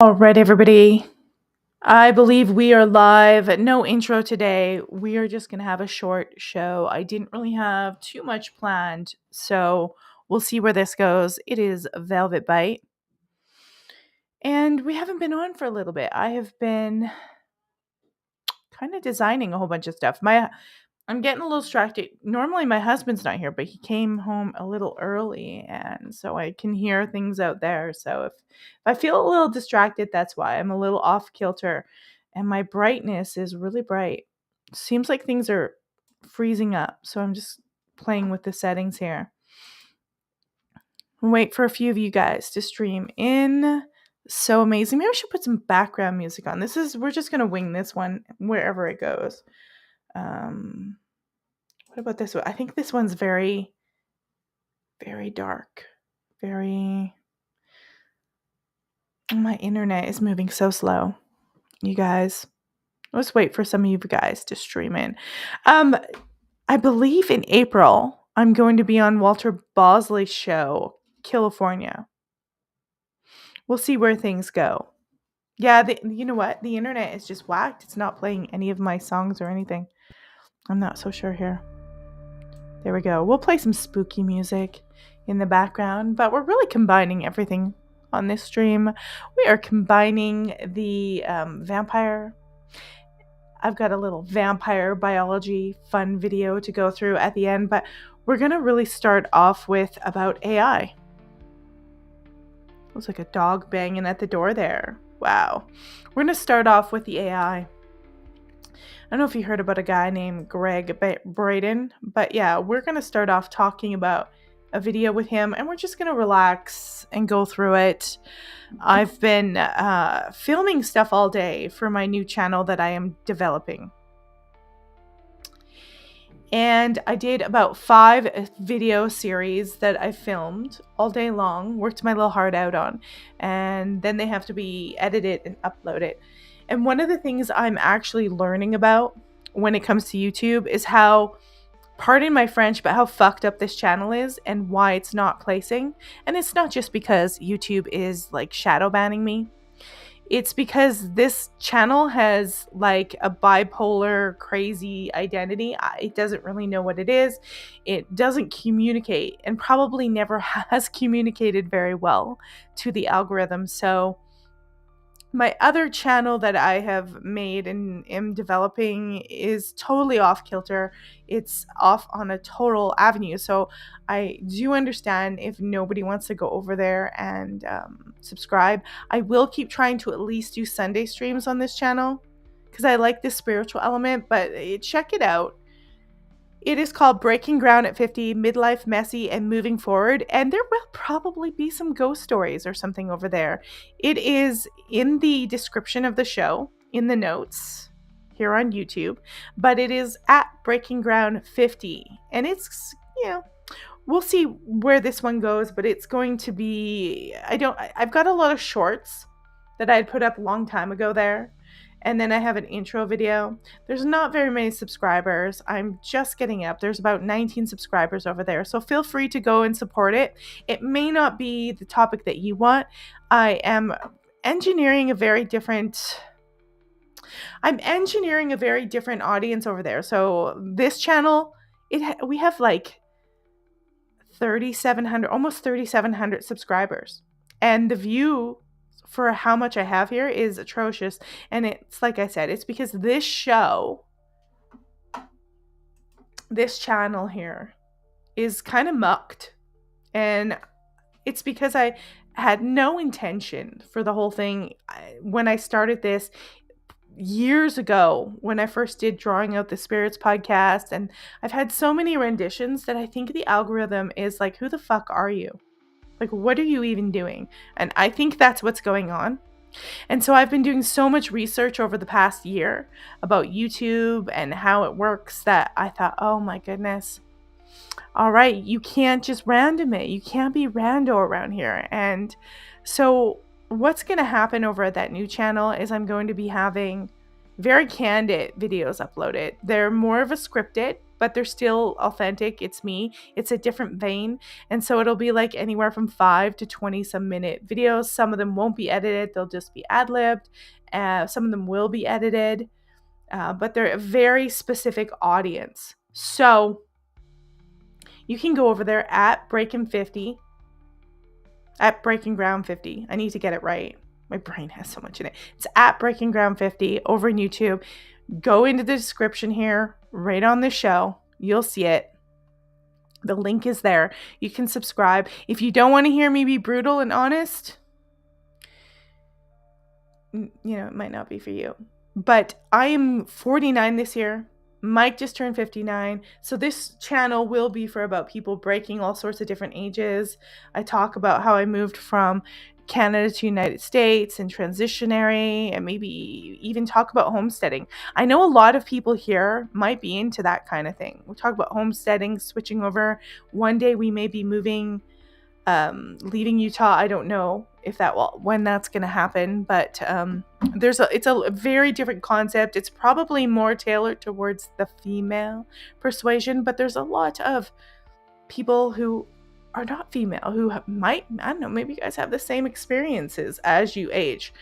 All right, everybody. I believe we are live. No intro today. We are just going to have a short show. I didn't really have too much planned, so we'll see where this goes. It is Velvet Bite, and we haven't been on for a little bit. I have been kind of designing a whole bunch of stuff. I'm getting a little distracted. Normally, my husband's not here, but he came home a little early, and so I can hear things out there. So if I feel a little distracted, that's why. I'm a little off kilter, and my brightness is really bright. Seems like things are freezing up, so I'm just playing with the settings here. Wait for a few of you guys to stream in. So amazing. Maybe I should put some background music on. We're just gonna wing this one wherever it goes. What about this one? I think this one's very, very dark. Very. My internet is moving so slow. You guys. Let's wait for some of you guys to stream in. I believe in April, I'm going to be on Walter Bosley's show, California. We'll see where things go. Yeah, you know what? The internet is just whacked. It's not playing any of my songs or anything. I'm not so sure here. There we go. We'll play some spooky music in the background, but we're really combining everything on this stream. We are combining the vampire. I've got a little vampire biology fun video to go through at the end, but we're going to really start off with about AI. Looks like a dog banging at the door there. Wow. We're going to start off with the AI. I don't know if you heard about a guy named Greg Braden, but yeah, we're going to start off talking about a video with him, and we're just going to relax and go through it. I've been filming stuff all day for my new channel that I am developing. And I did about 5 video series that I filmed all day long, worked my little heart out on, and then they have to be edited and uploaded. And one of the things I'm actually learning about when it comes to YouTube is how, pardon my French, but how fucked up this channel is and why it's not placing. And it's not just because YouTube is like shadow banning me. It's because this channel has like a bipolar crazy identity. It doesn't really know what it is. It doesn't communicate and probably never has communicated very well to the algorithm. So my other channel that I have made and am developing is totally off kilter. It's off on a total avenue. So I do understand if nobody wants to go over there and subscribe. I will keep trying to at least do Sunday streams on this channel because I like this spiritual element, but check it out. It is called Breaking Ground at 50, Midlife, Messy, and Moving Forward. And there will probably be some ghost stories or something over there. It is in the description of the show, in the notes here on YouTube. But it is at Breaking Ground 50. And it's, we'll see where this one goes. But it's going to be, I've got a lot of shorts that I had put up a long time ago there. And then I have an intro video. There's not very many subscribers. I'm just getting up. There's about 19 subscribers over there. So feel free to go and support it. It may not be the topic that you want. I am engineering a very different audience over there. So this channel, we have like 3,700, almost 3,700 subscribers. And the view for how much I have here is atrocious. And it's like I said, it's because this channel here is kind of mucked. And it's because I had no intention for the whole thing. When I started this years ago, when I first did Drawing Out the Spirits podcast, and I've had so many renditions that I think the algorithm is like, who the fuck are you? Like, what are you even doing? And I think that's what's going on. And so I've been doing so much research over the past year about YouTube and how it works that I thought, oh my goodness. All right, you can't just random it. You can't be rando around here. And so what's going to happen over at that new channel is I'm going to be having very candid videos uploaded. They're more of a scripted. but they're still authentic. It's me. It's a different vein. And so it'll be like anywhere from 5 to 20 some minute videos. Some of them won't be edited. They'll just be ad-libbed. Some of them will be edited, but they're a very specific audience. So you can go over there at Breaking Ground 50. I need to get it right. My brain has so much in it. It's at Breaking Ground 50 over in YouTube. Go into the description here, right on the show. You'll see it. The link is there. You can subscribe. If you don't want to hear me be brutal and honest, it might not be for you. But I am 49 this year. Mike just turned 59. So this channel will be for about people breaking all sorts of different ages. I talk about how I moved from Canada to United States and transitionary, and maybe even talk about homesteading. I know a lot of people here might be into that kind of thing. We'll talk about homesteading, switching over. One day we may be moving, leaving Utah. I don't know when that's going to happen, but it's a very different concept. It's probably more tailored towards the female persuasion, but there's a lot of people who are not female who might, I don't know, maybe you guys have the same experiences as you age.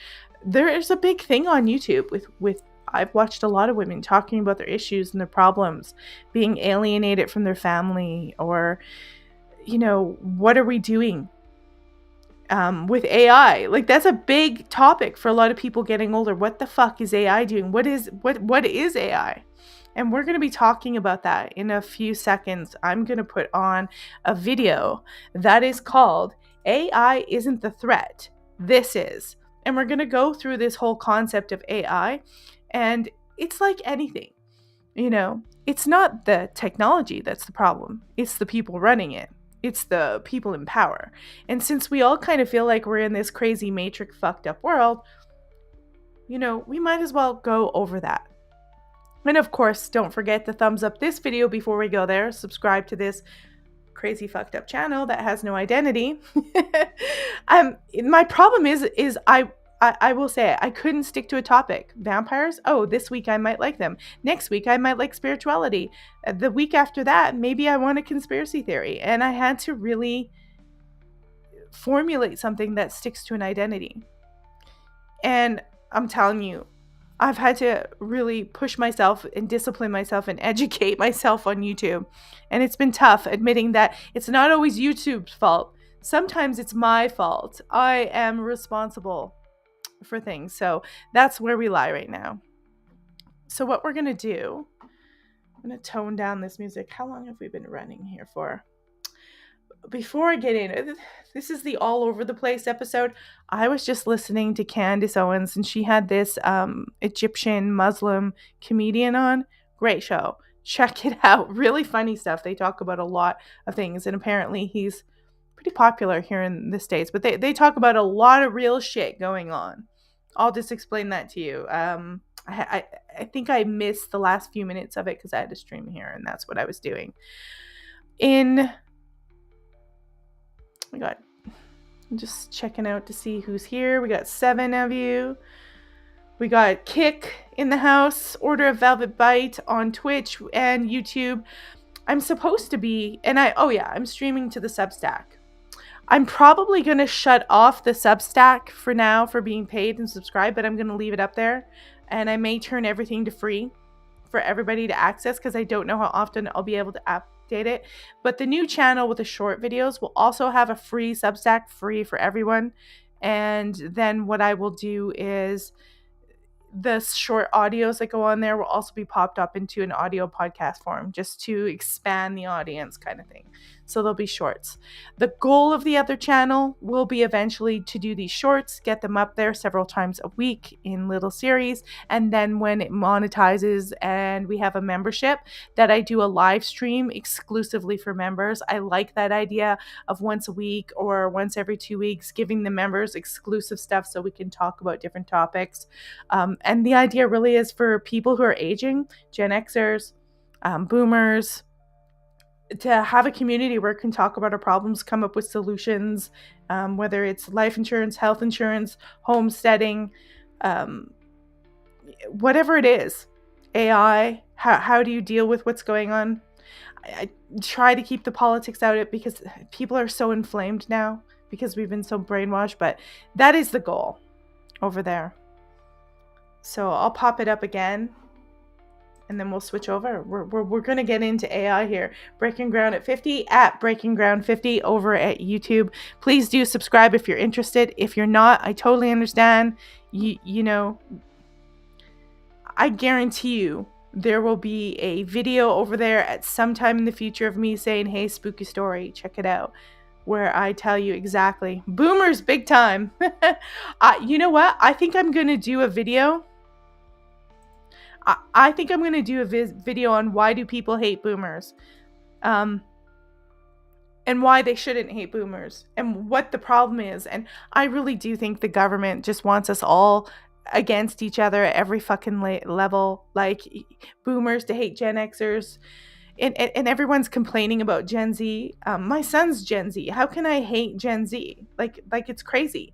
There is a big thing on YouTube with I've watched a lot of women talking about their issues and their problems, being alienated from their family, or what are we doing with AI? Like, that's a big topic for a lot of people getting older. What the fuck is AI doing? What is AI? And we're going to be talking about that in a few seconds. I'm going to put on a video that is called AI Isn't the Threat, This Is. And we're going to go through this whole concept of AI. And it's like anything, it's not the technology that's the problem. It's the people running it. It's the people in power. And since we all kind of feel like we're in this crazy matrix fucked up world, we might as well go over that. And of course, don't forget to thumbs up this video before we go there. Subscribe to this crazy fucked up channel that has no identity. My problem is I will say I couldn't stick to a topic. Vampires? Oh, this week I might like them. Next week I might like spirituality. The week after that, maybe I want a conspiracy theory. And I had to really formulate something that sticks to an identity. And I'm telling you, I've had to really push myself and discipline myself and educate myself on YouTube. And it's been tough admitting that it's not always YouTube's fault. Sometimes it's my fault. I am responsible for things. So that's where we lie right now. So what we're going to do, I'm going to tone down this music. How long have we been running here for? Before I get in, this is the all over the place episode. I was just listening to Candace Owens, and she had this Egyptian Muslim comedian on. Great show. Check it out. Really funny stuff. They talk about a lot of things, and apparently he's pretty popular here in the States, but they talk about a lot of real shit going on. I'll just explain that to you. I think I missed the last few minutes of it because I had to stream here, and that's what I was doing. I'm just checking out to see who's here. We got 7 of you. We got Kick in the house, Order of Velvet Bite on Twitch and YouTube. I'm supposed to be, I'm streaming to the Substack. I'm probably going to shut off the Substack for now for being paid and subscribed, but I'm going to leave it up there. And I may turn everything to free for everybody to access because I don't know how often I'll be able to update it. But the new channel with the short videos will also have a free Substack, free for everyone. And then what I will do is the short audios that go on there will also be popped up into an audio podcast form just to expand the audience kind of thing. So there'll be shorts. The goal of the other channel will be eventually to do these shorts, get them up there several times a week in little series. And then when it monetizes and we have a membership, that I do a live stream exclusively for members. I like that idea of once a week or once every 2 weeks, giving the members exclusive stuff so we can talk about different topics. And the idea really is for people who are aging, Gen Xers, boomers, to have a community where we can talk about our problems, come up with solutions, whether it's life insurance, health insurance, homesteading, whatever it is, AI, how do you deal with what's going on? I try to keep the politics out of it because people are so inflamed now because we've been so brainwashed, but that is the goal over there. So I'll pop it up again and then we'll switch over. We're going to get into AI here. Breaking Ground at 50 at Breaking Ground 50 over at YouTube. Please do subscribe if you're interested. If you're not, I totally understand. You know, I guarantee you there will be a video over there at some time in the future of me saying, hey, spooky story, check it out, where I tell you exactly. Boomers, big time. You know what? I think I'm going to do a video. I think I'm going to do a video on why do people hate boomers. And why they shouldn't hate boomers and what the problem is. And I really do think the government just wants us all against each other at every fucking level, like boomers to hate Gen Xers, and everyone's complaining about Gen Z. My son's Gen Z. How can I hate Gen Z? Like it's crazy.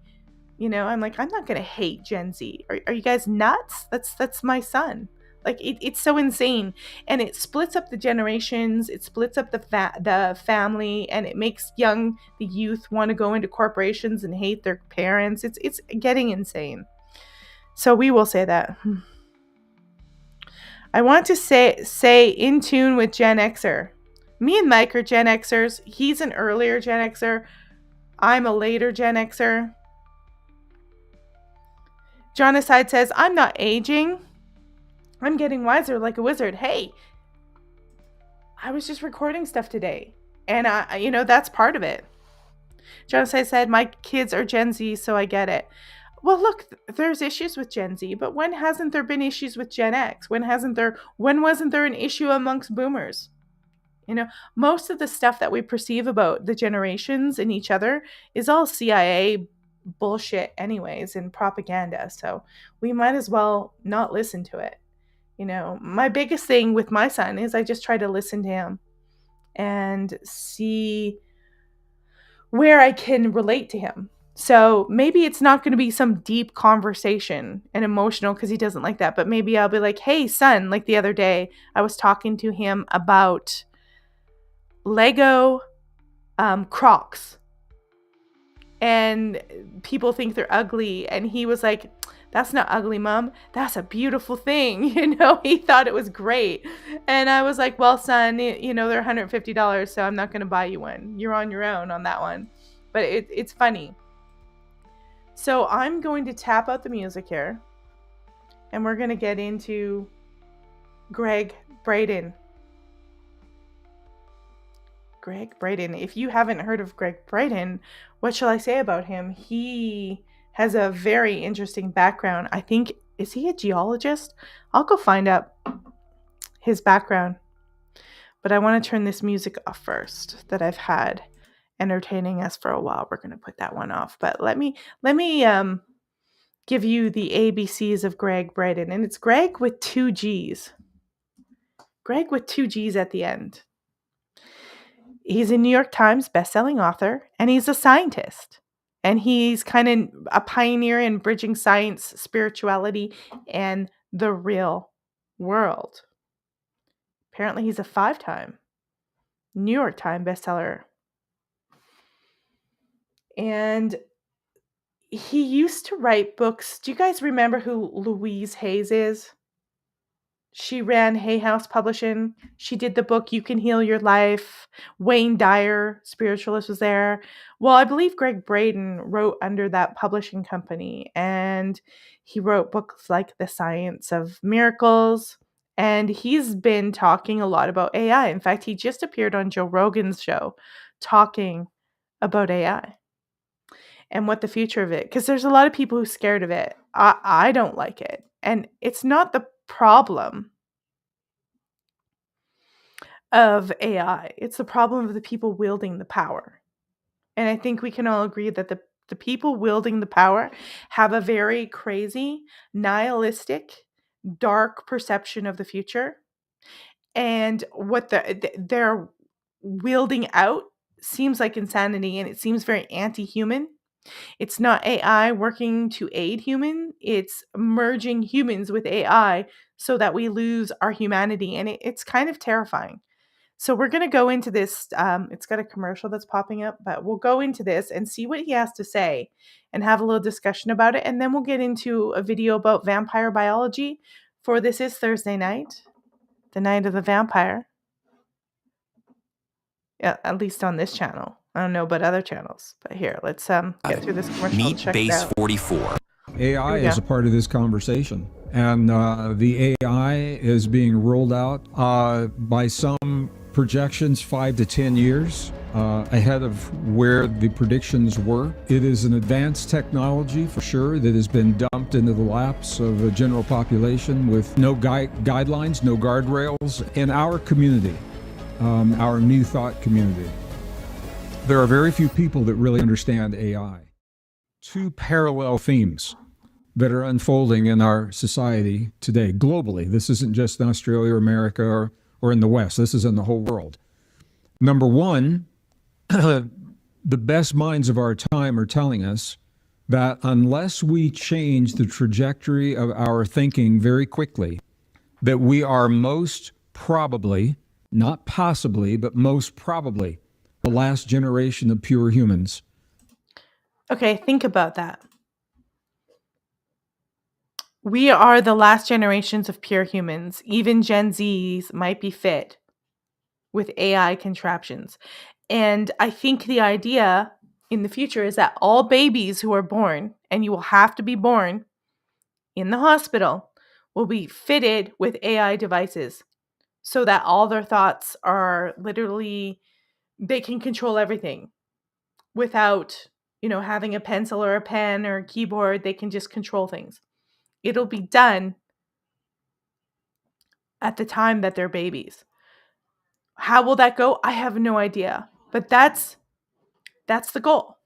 You know, I'm like, I'm not gonna hate Gen Z. Are you guys nuts? That's my son. Like it's so insane, and it splits up the generations. It splits up the family, and it makes the youth want to go into corporations and hate their parents. It's getting insane. So we will say that. I want to say in tune with Gen Xer. Me and Mike are Gen Xers. He's an earlier Gen Xer. I'm a later Gen Xer. Jonacide says, I'm not aging. I'm getting wiser like a wizard. Hey, I was just recording stuff today. And that's part of it. Jonacide said, my kids are Gen Z, so I get it. Well, look, there's issues with Gen Z, but when hasn't there been issues with Gen X? When wasn't there an issue amongst boomers? You know, most of the stuff that we perceive about the generations and each other is all CIA bullshit anyways and propaganda. So we might as well not listen to it. You know, my biggest thing with my son is I just try to listen to him and see where I can relate to him. So maybe it's not going to be some deep conversation and emotional because he doesn't like that. But maybe I'll be like, hey, son, like the other day, I was talking to him about Lego Crocs. And people think they're ugly. And he was like, that's not ugly, Mom. That's a beautiful thing. You know, he thought it was great. And I was like, well, son, you know, they're $150, so I'm not going to buy you one. You're on your own on that one. But it's funny. So I'm going to tap out the music here. And we're going to get into Greg Braden. Greg Braden. If you haven't heard of Greg Braden, what shall I say about him? He has a very interesting background. I think, is he a geologist? I'll go find out his background. But I want to turn this music off first that I've had entertaining us for a while. We're going to put that one off. But let me give you the ABCs of Greg Braden. And it's Greg with 2 G's. Greg with 2 G's at the end. He's a New York Times bestselling author, and he's a scientist. And he's kind of a pioneer in bridging science, spirituality, and the real world. Apparently, he's a 5-time New York Times bestseller. And he used to write books. Do you guys remember who Louise Hayes is? She ran Hay House Publishing. She did the book You Can Heal Your Life. Wayne Dyer, spiritualist, was there. Well, I believe Greg Braden wrote under that publishing company, and he wrote books like The Science of Miracles, and he's been talking a lot about AI. In fact, he just appeared on Joe Rogan's show talking about AI and what the future of it, because there's a lot of people who are scared of it. I don't like it, and it's not the problem of AI. It's the problem of the people wielding the power. And I think we can all agree that the people wielding the power have a very crazy, nihilistic, dark perception of the future. And what they're wielding out seems like insanity, and it seems very anti-human. It's not AI working to aid human. It's merging humans with AI so that we lose our humanity. And it's kind of terrifying. So we're going to go into this. It's got a commercial that's popping up, but we'll go into this and see what he has to say and have a little discussion about it. And then we'll get into a video about vampire biology for This Is Thursday Night, the night of the vampire. Yeah, at least on this channel. I don't know about other channels, but here, let's get through this commercial. Meet check Base it out. 44. AI is a part of this conversation, and the AI is being rolled out by some projections 5 to 10 years ahead of where the predictions were. It is an advanced technology for sure that has been dumped into the laps of the general population with no guidelines, no guardrails in our community, our New Thought community. There are very few people that really understand AI. Two parallel themes that are unfolding in our society today, globally. This isn't just in Australia or America or in the West. This is in the whole world. Number one, the best minds of our time are telling us that unless we change the trajectory of our thinking very quickly, that we are most probably, not possibly, but most probably, the last generation of pure humans. Okay, think about that. We are the last generations of pure humans. Even Gen Zs might be fit with AI contraptions. And I think the idea in the future is that all babies who are born, and you will have to be born in the hospital, will be fitted with AI devices so that all their thoughts are literally, they can control everything without, having a pencil or a pen or a keyboard. They can just control things. It'll be done at the time that they're babies. How will that go? I have no idea. But that's the goal.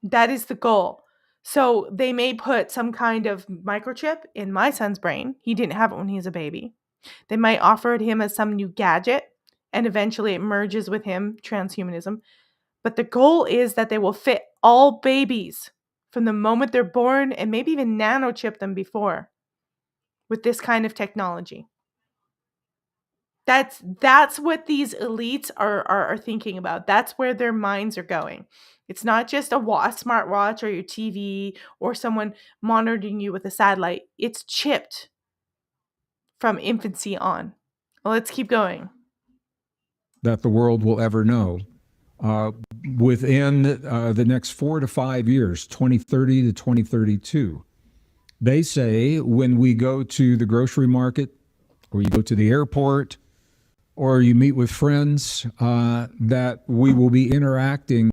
That is the goal. So they may put some kind of microchip in my son's brain. He didn't have it when he was a baby. They might offer it him as some new gadget, and eventually it merges with him, transhumanism. But the goal is that they will fit all babies from the moment they're born, and maybe even nanochip them before with this kind of technology. That's what these elites are thinking about. That's where their minds are going. It's not just a smartwatch or your TV or someone monitoring you with a satellite. It's chipped from infancy on. Well, let's keep going. That the world will ever know. Within the next 4 to 5 years, 2030 to 2032. They say when we go to the grocery market, or you go to the airport, or you meet with friends, that we will be interacting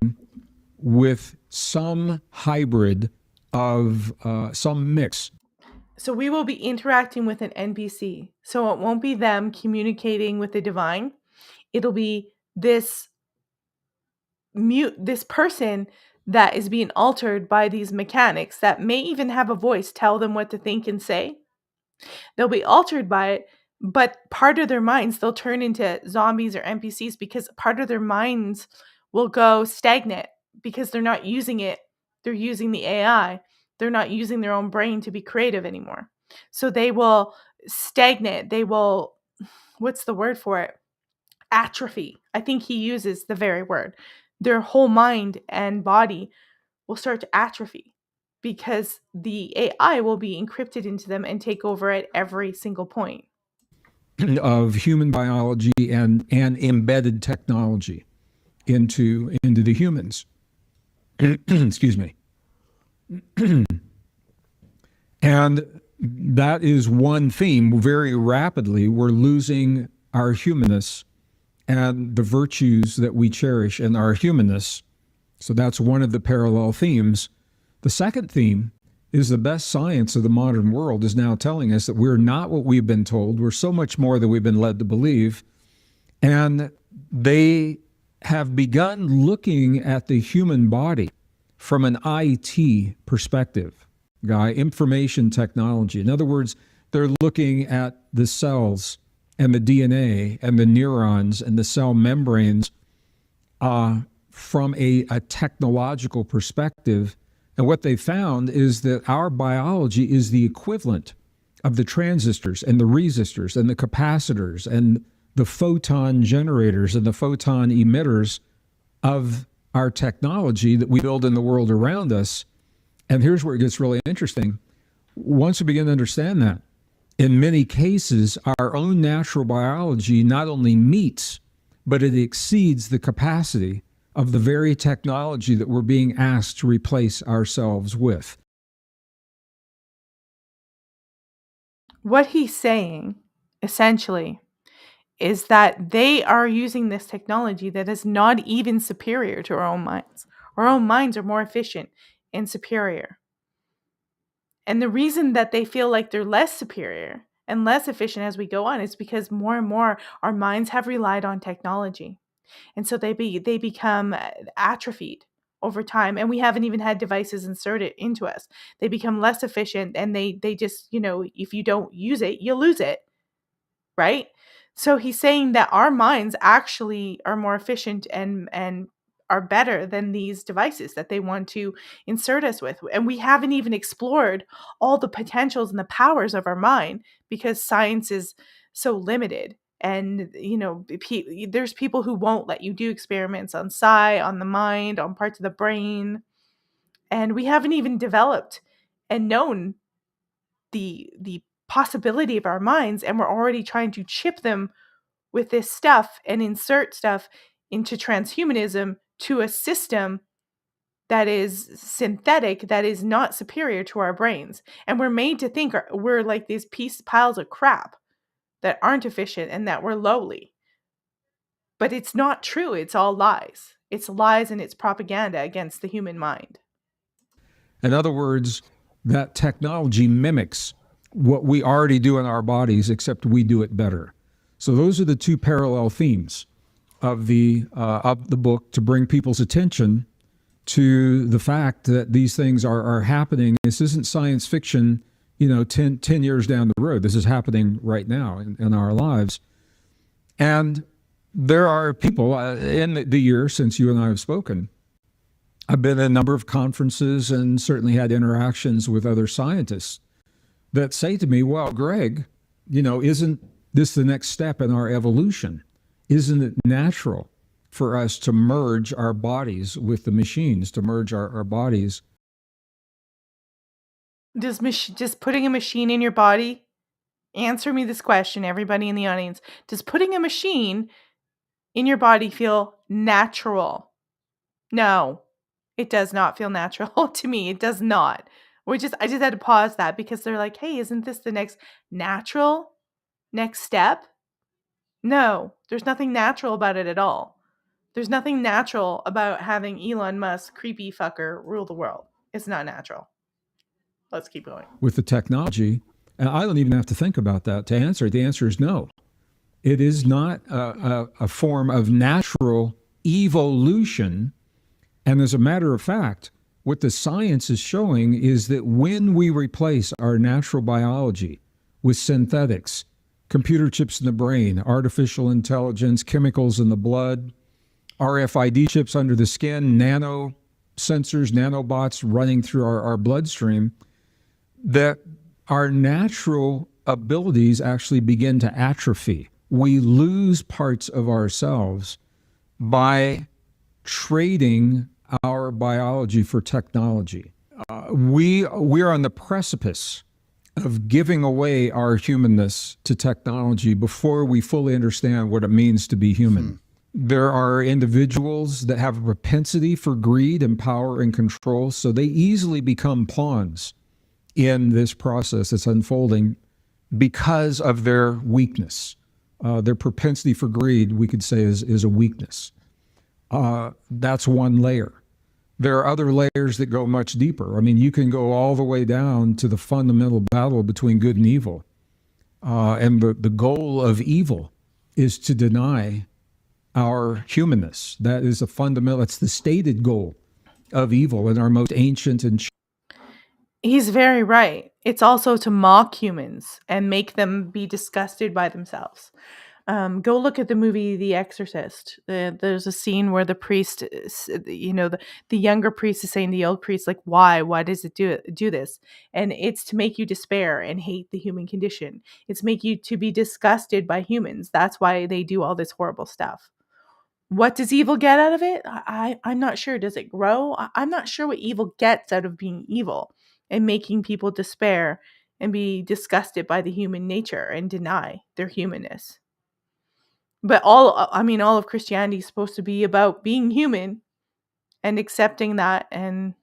with some hybrid of some mix. So we will be interacting with an NPC. So it won't be them communicating with the divine. It'll be this person that is being altered by these mechanics that may even have a voice, tell them what to think and say. They'll be altered by it, but part of their minds, they'll turn into zombies or NPCs because part of their minds will go stagnant because they're not using it. They're using the AI. They're not using their own brain to be creative anymore. So they will stagnate. They will, what's the word for it? Atrophy. I think he uses the very word. Their whole mind and body will start to atrophy because the AI will be encrypted into them and take over at every single point of human biology and embedded technology into the humans. Excuse me. And that is one theme. Very rapidly, we're losing our humanness and the virtues that we cherish in our humanness. So that's one of the parallel themes. The second theme is the best science of the modern world is now telling us that we're not what we've been told. We're so much more than we've been led to believe. And they have begun looking at the human body from an IT perspective, information technology. In other words, they're looking at the cells and the DNA and the neurons and the cell membranes from a technological perspective. And what they found is that our biology is the equivalent of the transistors and the resistors and the capacitors and the photon generators and the photon emitters of our technology that we build in the world around us. And here's where it gets really interesting. Once we begin to understand that, in many cases, our own natural biology not only meets, but it exceeds the capacity of the very technology that we're being asked to replace ourselves with. What he's saying, essentially, is that they are using this technology that is not even superior to our own minds. Our own minds are more efficient and superior. And the reason that they feel like they're less superior and less efficient as we go on is because more and more our minds have relied on technology. And so they become atrophied over time, and we haven't even had devices inserted into us. They become less efficient, and they just, if you don't use it, you lose it, right? So he's saying that our minds actually are more efficient and are better than these devices that they want to insert us with. And we haven't even explored all the potentials and the powers of our mind because science is so limited. And, there's people who won't let you do experiments on on the mind, on parts of the brain. And we haven't even developed and known the possibility of our minds, and we're already trying to chip them with this stuff and insert stuff into transhumanism to a system that is synthetic, that is not superior to our brains. And we're made to think we're like these piles of crap that aren't efficient and that we're lowly. But it's not true. It's all lies. It's lies and it's propaganda against the human mind. In other words, that technology mimics what we already do in our bodies, except we do it better. So those are the two parallel themes of the book, to bring people's attention to the fact that these things are happening. This isn't science fiction, 10 years down the road. This is happening right now in our lives. And there are people in the year since you and I have spoken, I've been at a number of conferences and certainly had interactions with other scientists that say to me, well, Greg, isn't this the next step in our evolution? Isn't it natural for us to merge our bodies with the machines, to merge our bodies? Does putting a machine in your body, answer me this question, everybody in the audience, does putting a machine in your body feel natural? No, it does not feel natural to me. It does not. I just had to pause that because they're like, hey, isn't this the next step? No, there's nothing natural about it at all. There's nothing natural about having Elon Musk, creepy fucker, rule the world. It's not natural. Let's keep going. With the technology, and I don't even have to think about that to answer it. The answer is no. It is not a form of natural evolution. And as a matter of fact, what the science is showing is that when we replace our natural biology with synthetics, computer chips in the brain, artificial intelligence, chemicals in the blood, RFID chips under the skin, nano sensors, nanobots running through our bloodstream, that our natural abilities actually begin to atrophy. We lose parts of ourselves by trading our biology for technology. We are on the precipice of giving away our humanness to technology before we fully understand what it means to be human. There are individuals that have a propensity for greed and power and control, so they easily become pawns in this process that's unfolding because of their weakness. Their propensity for greed, we could say, is a weakness. That's one layer. There are other layers that go much deeper. I mean, you can go all the way down to the fundamental battle between good and evil. And the goal of evil is to deny our humanness. That is that's the stated goal of evil in our most ancient and... He's very right. It's also to mock humans and make them be disgusted by themselves. Go look at the movie The Exorcist. There's a scene where the priest, the younger priest is saying to the old priest, like, why? Why does it do this? And it's to make you despair and hate the human condition. It's make you to be disgusted by humans. That's why they do all this horrible stuff. What does evil get out of it? I'm not sure. Does it grow? I'm not sure what evil gets out of being evil and making people despair and be disgusted by the human nature and deny their humanness. But all of Christianity is supposed to be about being human and accepting that and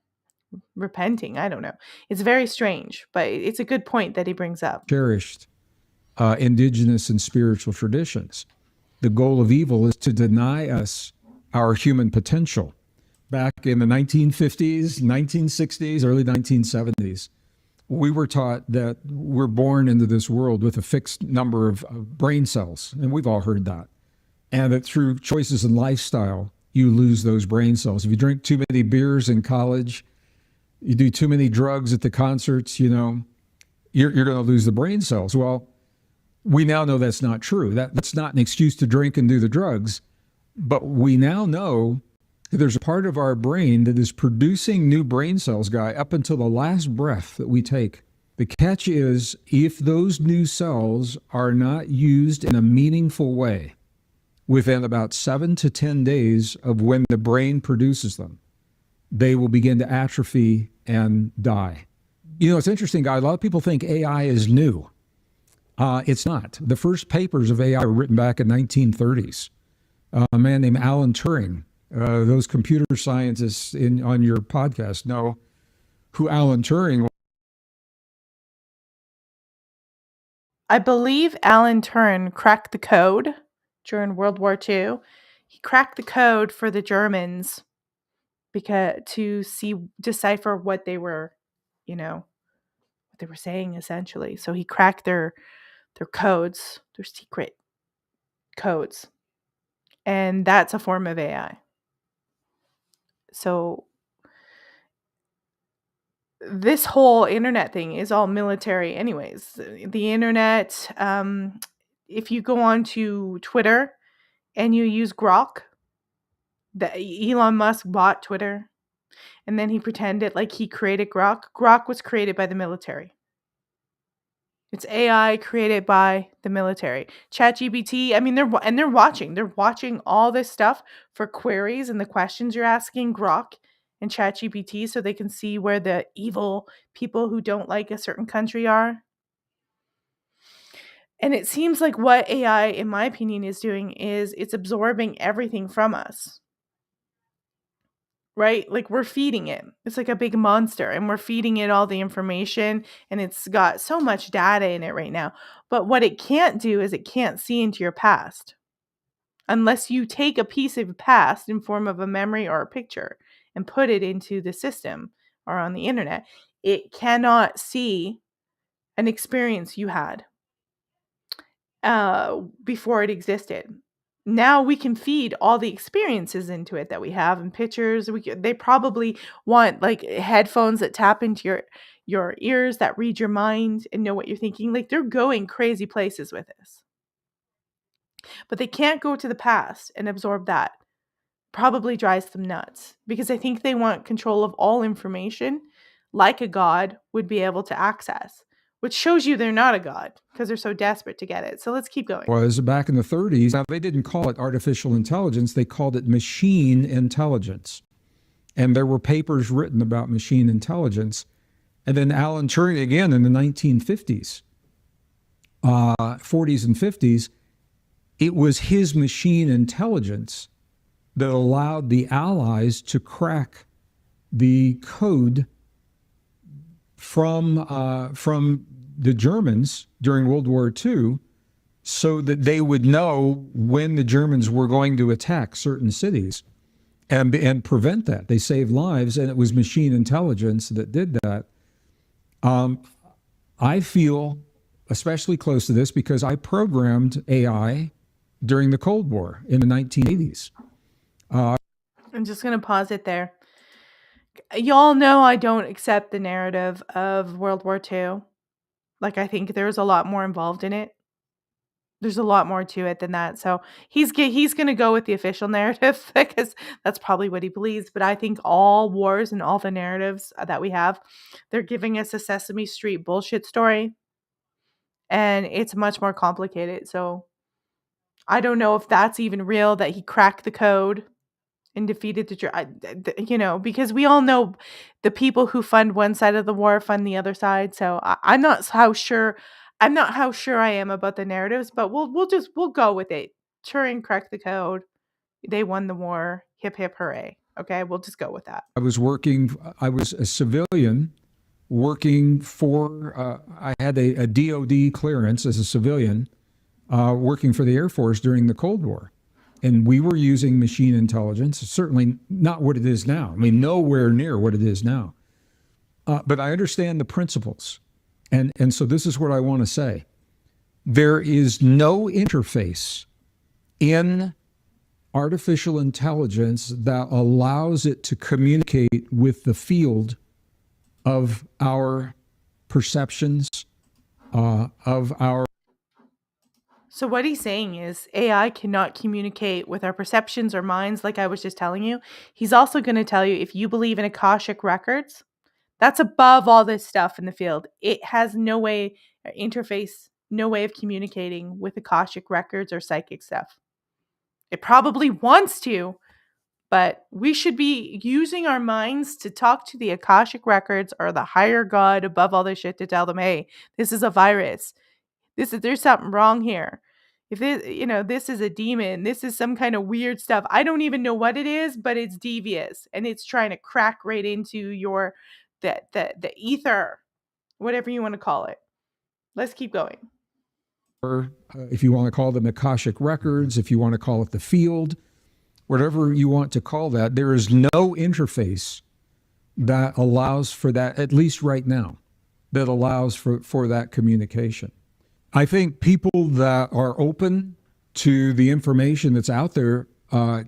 repenting. I don't know. It's very strange, but it's a good point that he brings up. Cherished indigenous and spiritual traditions. The goal of evil is to deny us our human potential. Back in the 1950s, 1960s, early 1970s, we were taught that we're born into this world with a fixed number of brain cells, and we've all heard that. And that through choices in lifestyle, you lose those brain cells. If you drink too many beers in college, you do too many drugs at the concerts, you're going to lose the brain cells. Well, we now know that's not true. That's not an excuse to drink and do the drugs. But we now know that there's a part of our brain that is producing new brain cells, Guy, up until the last breath that we take. The catch is, if those new cells are not used in a meaningful way within about 7 to 10 days of when the brain produces them, they will begin to atrophy and die. It's interesting, Guy. A lot of people think AI is new. It's not. The first papers of AI were written back in 1930s. A man named Alan Turing, those computer scientists on your podcast know who Alan Turing was. I believe Alan Turing cracked the code during World War II. He cracked the code for the Germans to decipher what they were, what they were saying essentially. So he cracked their codes, their secret codes. And that's a form of AI. So this whole internet thing is all military anyways. The internet, if you go on to Twitter and you use Grok, Elon Musk bought Twitter, and then he pretended like he created Grok. Grok was created by the military. It's AI created by the military. ChatGPT, they're watching all this stuff for queries and the questions you're asking Grok and ChatGPT so they can see where the evil people who don't like a certain country are. And it seems like what AI, in my opinion, is doing is it's absorbing everything from us. Right? Like we're feeding it. It's like a big monster and we're feeding it all the information and it's got so much data in it right now. But what it can't do is it can't see into your past. Unless you take a piece of past in form of a memory or a picture and put it into the system or on the internet, it cannot see an experience you had before it existed. Now we can feed all the experiences into it that we have and pictures. They probably want like headphones that tap into your ears that read your mind and know what you're thinking. Like they're going crazy places with this. But they can't go to the past and absorb that. Probably drives them nuts because I think they want control of all information like a god would be able to access, which shows you they're not a god because they're so desperate to get it. So let's keep going. Was back in the 30s. Now, they didn't call it artificial intelligence. They called it machine intelligence. And there were papers written about machine intelligence. And then Alan Turing again in the 1950s, 40s and 50s, it was his machine intelligence that allowed the Allies to crack the code from the Germans during World War II so that they would know when the Germans were going to attack certain cities and prevent that. They saved lives, and it was machine intelligence that did that. I feel especially close to this because I programmed AI during the Cold War in the 1980s. I'm just going to pause it there. Y'all know I don't accept the narrative of World War II. Like, I think there's a lot more involved in it. There's a lot more to it than that. So he's going to go with the official narrative because that's probably what he believes. But I think all wars and all the narratives that we have, they're giving us a Sesame Street bullshit story, and it's much more complicated. So I don't know if that's even real, that he cracked the code and defeated because we all know the people who fund one side of the war fund the other side. So I'm not how sure. I'm not how sure I am about the narratives, but we'll go with it. Turing cracked the code. They won the war. Hip hip hooray. Okay, we'll just go with that. I was a civilian working for, I had a DOD clearance as a civilian, working for the Air Force during the Cold War. And we were using machine intelligence, certainly not what it is now. I mean, nowhere near what it is now. But I understand the principles. And so this is what I want to say. There is no interface in artificial intelligence that allows it to communicate with the field of our perceptions, of our. So what he's saying is AI cannot communicate with our perceptions or minds, like I was just telling you. He's also going to tell you, if you believe in Akashic records, that's above all this stuff in the field. It has no way interface, no way of communicating with Akashic records or psychic stuff. It probably wants to, but we should be using our minds to talk to the Akashic records or the higher God above all this shit to tell them, hey, this is a virus. There's something wrong here. If this is a demon, this is some kind of weird stuff. I don't even know what it is, but it's devious and it's trying to crack right into your the ether, whatever you want to call it. Let's keep going. If you want to call them Akashic records, if you want to call it the field, whatever you want to call that, there is no interface that allows for that, at least right now, that allows for that communication. I think people that are open to the information that's out there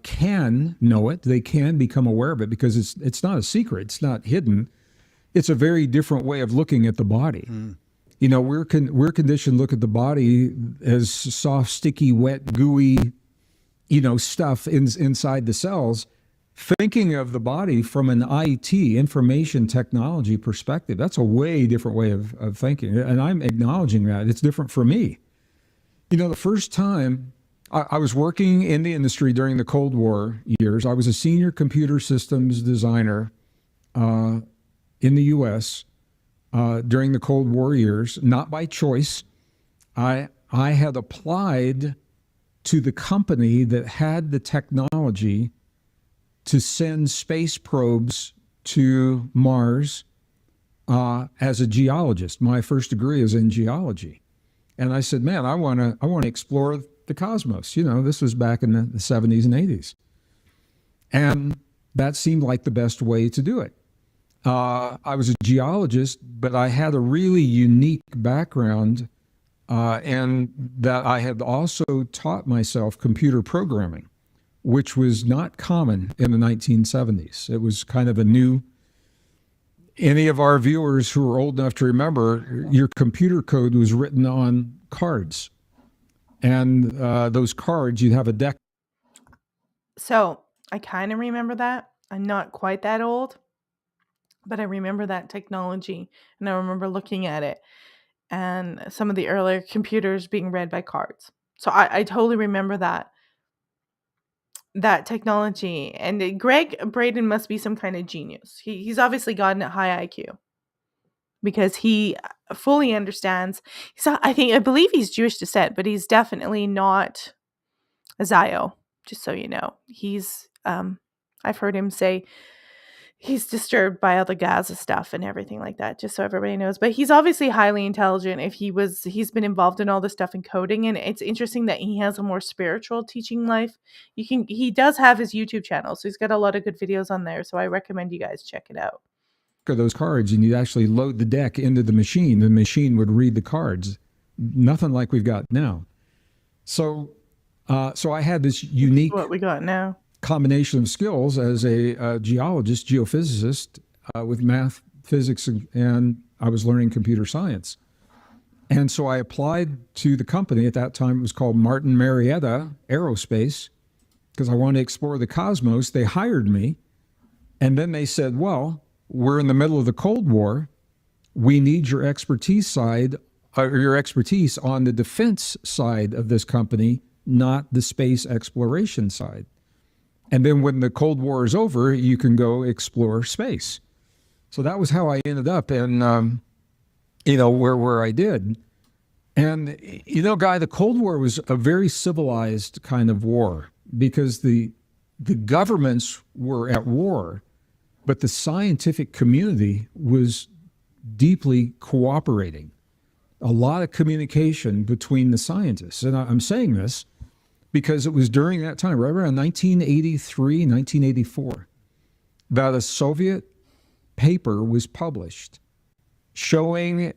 can know it. They can become aware of it because it's not a secret. It's not hidden. It's a very different way of looking at the body. You know, we're conditioned to look at the body as soft, sticky, wet, gooey, stuff inside the cells. Thinking of the body from an IT, information technology perspective, that's a way different way of thinking. And I'm acknowledging that. It's different for me. The first time I was working in the industry during the Cold War years, I was a senior computer systems designer in the U.S. During the Cold War years, not by choice. I had applied to the company that had the technology to send space probes to Mars as a geologist. My first degree is in geology. And I said, man, I want to explore the cosmos. This was back in the 70s and 80s. And that seemed like the best way to do it. I was a geologist, but I had a really unique background, and that I had also taught myself computer programming, which was not common in the 1970s. It was kind of a new. Any of our viewers who are old enough to remember, your computer code was written on cards. And those cards, you'd have a deck. So I kind of remember that. I'm not quite that old, but I remember that technology, and I remember looking at it and some of the earlier computers being read by cards. So I totally remember that technology. And Greg Braden must be some kind of genius. He's obviously gotten a high IQ because he fully understands. I believe he's Jewish descent, but he's definitely not a Zio, just so you know. He's I've heard him say he's disturbed by all the Gaza stuff and everything like that, just so everybody knows. But he's obviously highly intelligent. He's been involved in all this stuff in coding, and it's interesting that he has a more spiritual teaching life. He does have his YouTube channel, so he's got a lot of good videos on there. So I recommend you guys check it out. Those cards, and you'd actually load the deck into the machine. The machine would read the cards. Nothing like we've got now. So I had this unique What we got now. Combination of skills as a geologist, geophysicist, with math, physics, and I was learning computer science. And so I applied to the company. At that time, it was called Martin Marietta Aerospace, because I wanted to explore the cosmos. They hired me. And then they said, well, we're in the middle of the Cold War. We need your expertise on the defense side of this company, not the space exploration side. And then when the Cold War is over, you can go explore space. So that was how I ended up in, where I did. And, Guy, the Cold War was a very civilized kind of war because the governments were at war, but the scientific community was deeply cooperating. A lot of communication between the scientists. And I'm saying this because it was during that time, right around 1983, 1984, that a Soviet paper was published showing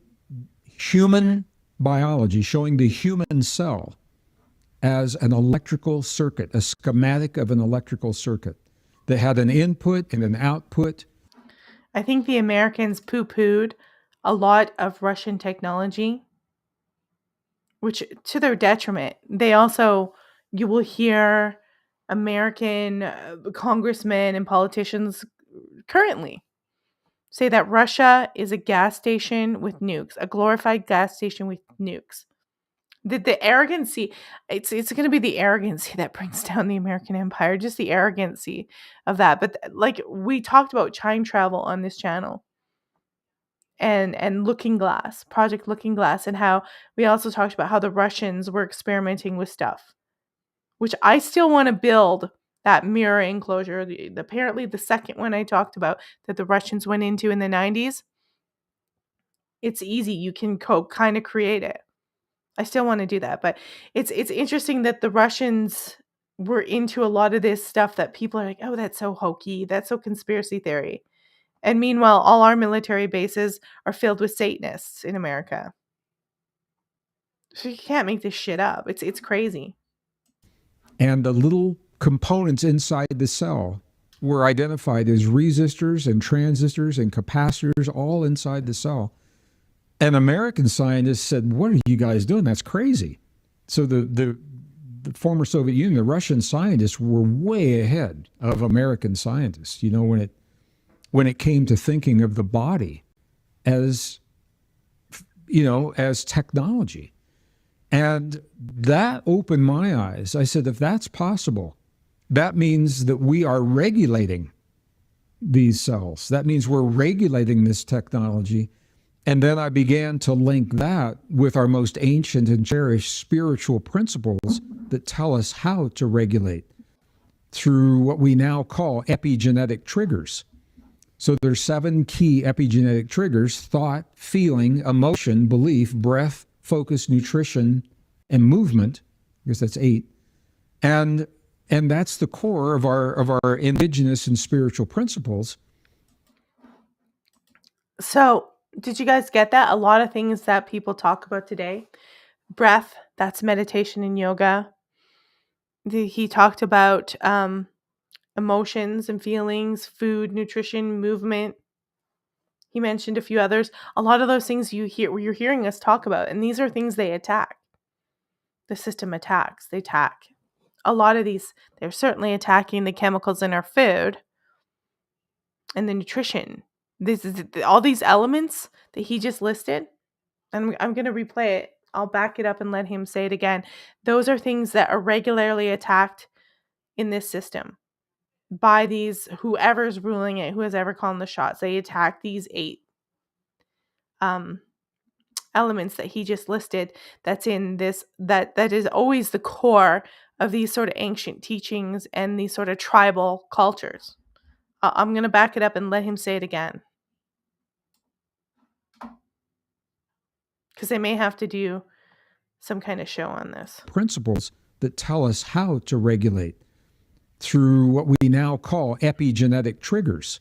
human biology, showing the human cell as an electrical circuit, a schematic of an electrical circuit that had an input and an output. I think the Americans poo-pooed a lot of Russian technology, which to their detriment. They also, you will hear American congressmen and politicians currently say that Russia is a gas station with nukes, a glorified gas station with nukes. The arrogancy, it's going to be the arrogancy that brings down the American empire, just the arrogancy of that. But like we talked about time travel on this channel, and Looking Glass, Project Looking Glass, and how we also talked about how the Russians were experimenting with stuff, which I still want to build that mirror enclosure. Apparently the second one I talked about that the Russians went into in the 90s, it's easy. You can kind of create it. I still want to do that, but it's interesting that the Russians were into a lot of this stuff that people are like, "Oh, that's so hokey. That's so conspiracy theory." And meanwhile, all our military bases are filled with Satanists in America. So you can't make this shit up. It's crazy. And the little components inside the cell were identified as resistors and transistors and capacitors, all inside the cell. And American scientists said, what are you guys doing? That's crazy. So the former Soviet Union, the Russian scientists were way ahead of American scientists, when it came to thinking of the body as, as technology. And that opened my eyes. I said, if that's possible, that means that we are regulating these cells. That means we're regulating this technology. And then I began to link that with our most ancient and cherished spiritual principles that tell us how to regulate through what we now call epigenetic triggers. So there's 7 key epigenetic triggers: thought, feeling, emotion, belief, breath, focus, nutrition, and movement. I guess that's 8. And that's the core of our indigenous and spiritual principles. So, did you guys get that? A lot of things that people talk about today. Breath, that's meditation and yoga. He talked about emotions and feelings, food, nutrition, movement. He mentioned a few others. A lot of those things you're hearing us talk about, and these are things they attack. The system attacks. They attack. A lot of these, they're certainly attacking the chemicals in our food and the nutrition. This is all these elements that he just listed. And I'm going to replay it. I'll back it up and let him say it again. Those are things that are regularly attacked in this system by these, whoever's ruling it, who has ever called the shots. They attack these 8 elements that he just listed. That's in this, that is always the core of these sort of ancient teachings and these sort of tribal cultures. I'm going to back it up and let him say it again, because they may have to do some kind of show on this. Principles that tell us how to regulate through what we now call epigenetic triggers.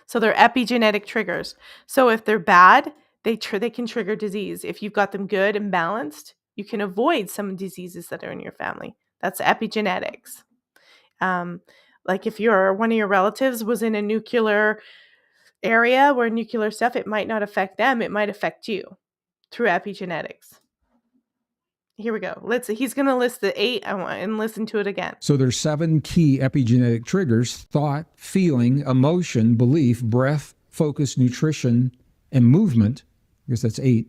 So they're epigenetic triggers. So if they're bad, they can trigger disease. If you've got them good and balanced, you can avoid some diseases that are in your family. That's epigenetics. Like if one of your relatives was in a nuclear area where nuclear stuff, it might not affect them. It might affect you. through epigenetics. Here we go. He's going to list the 8 and listen to it again. So there's 7 key epigenetic triggers: thought, feeling, emotion, belief, breath, focus, nutrition, and movement. I guess that's 8.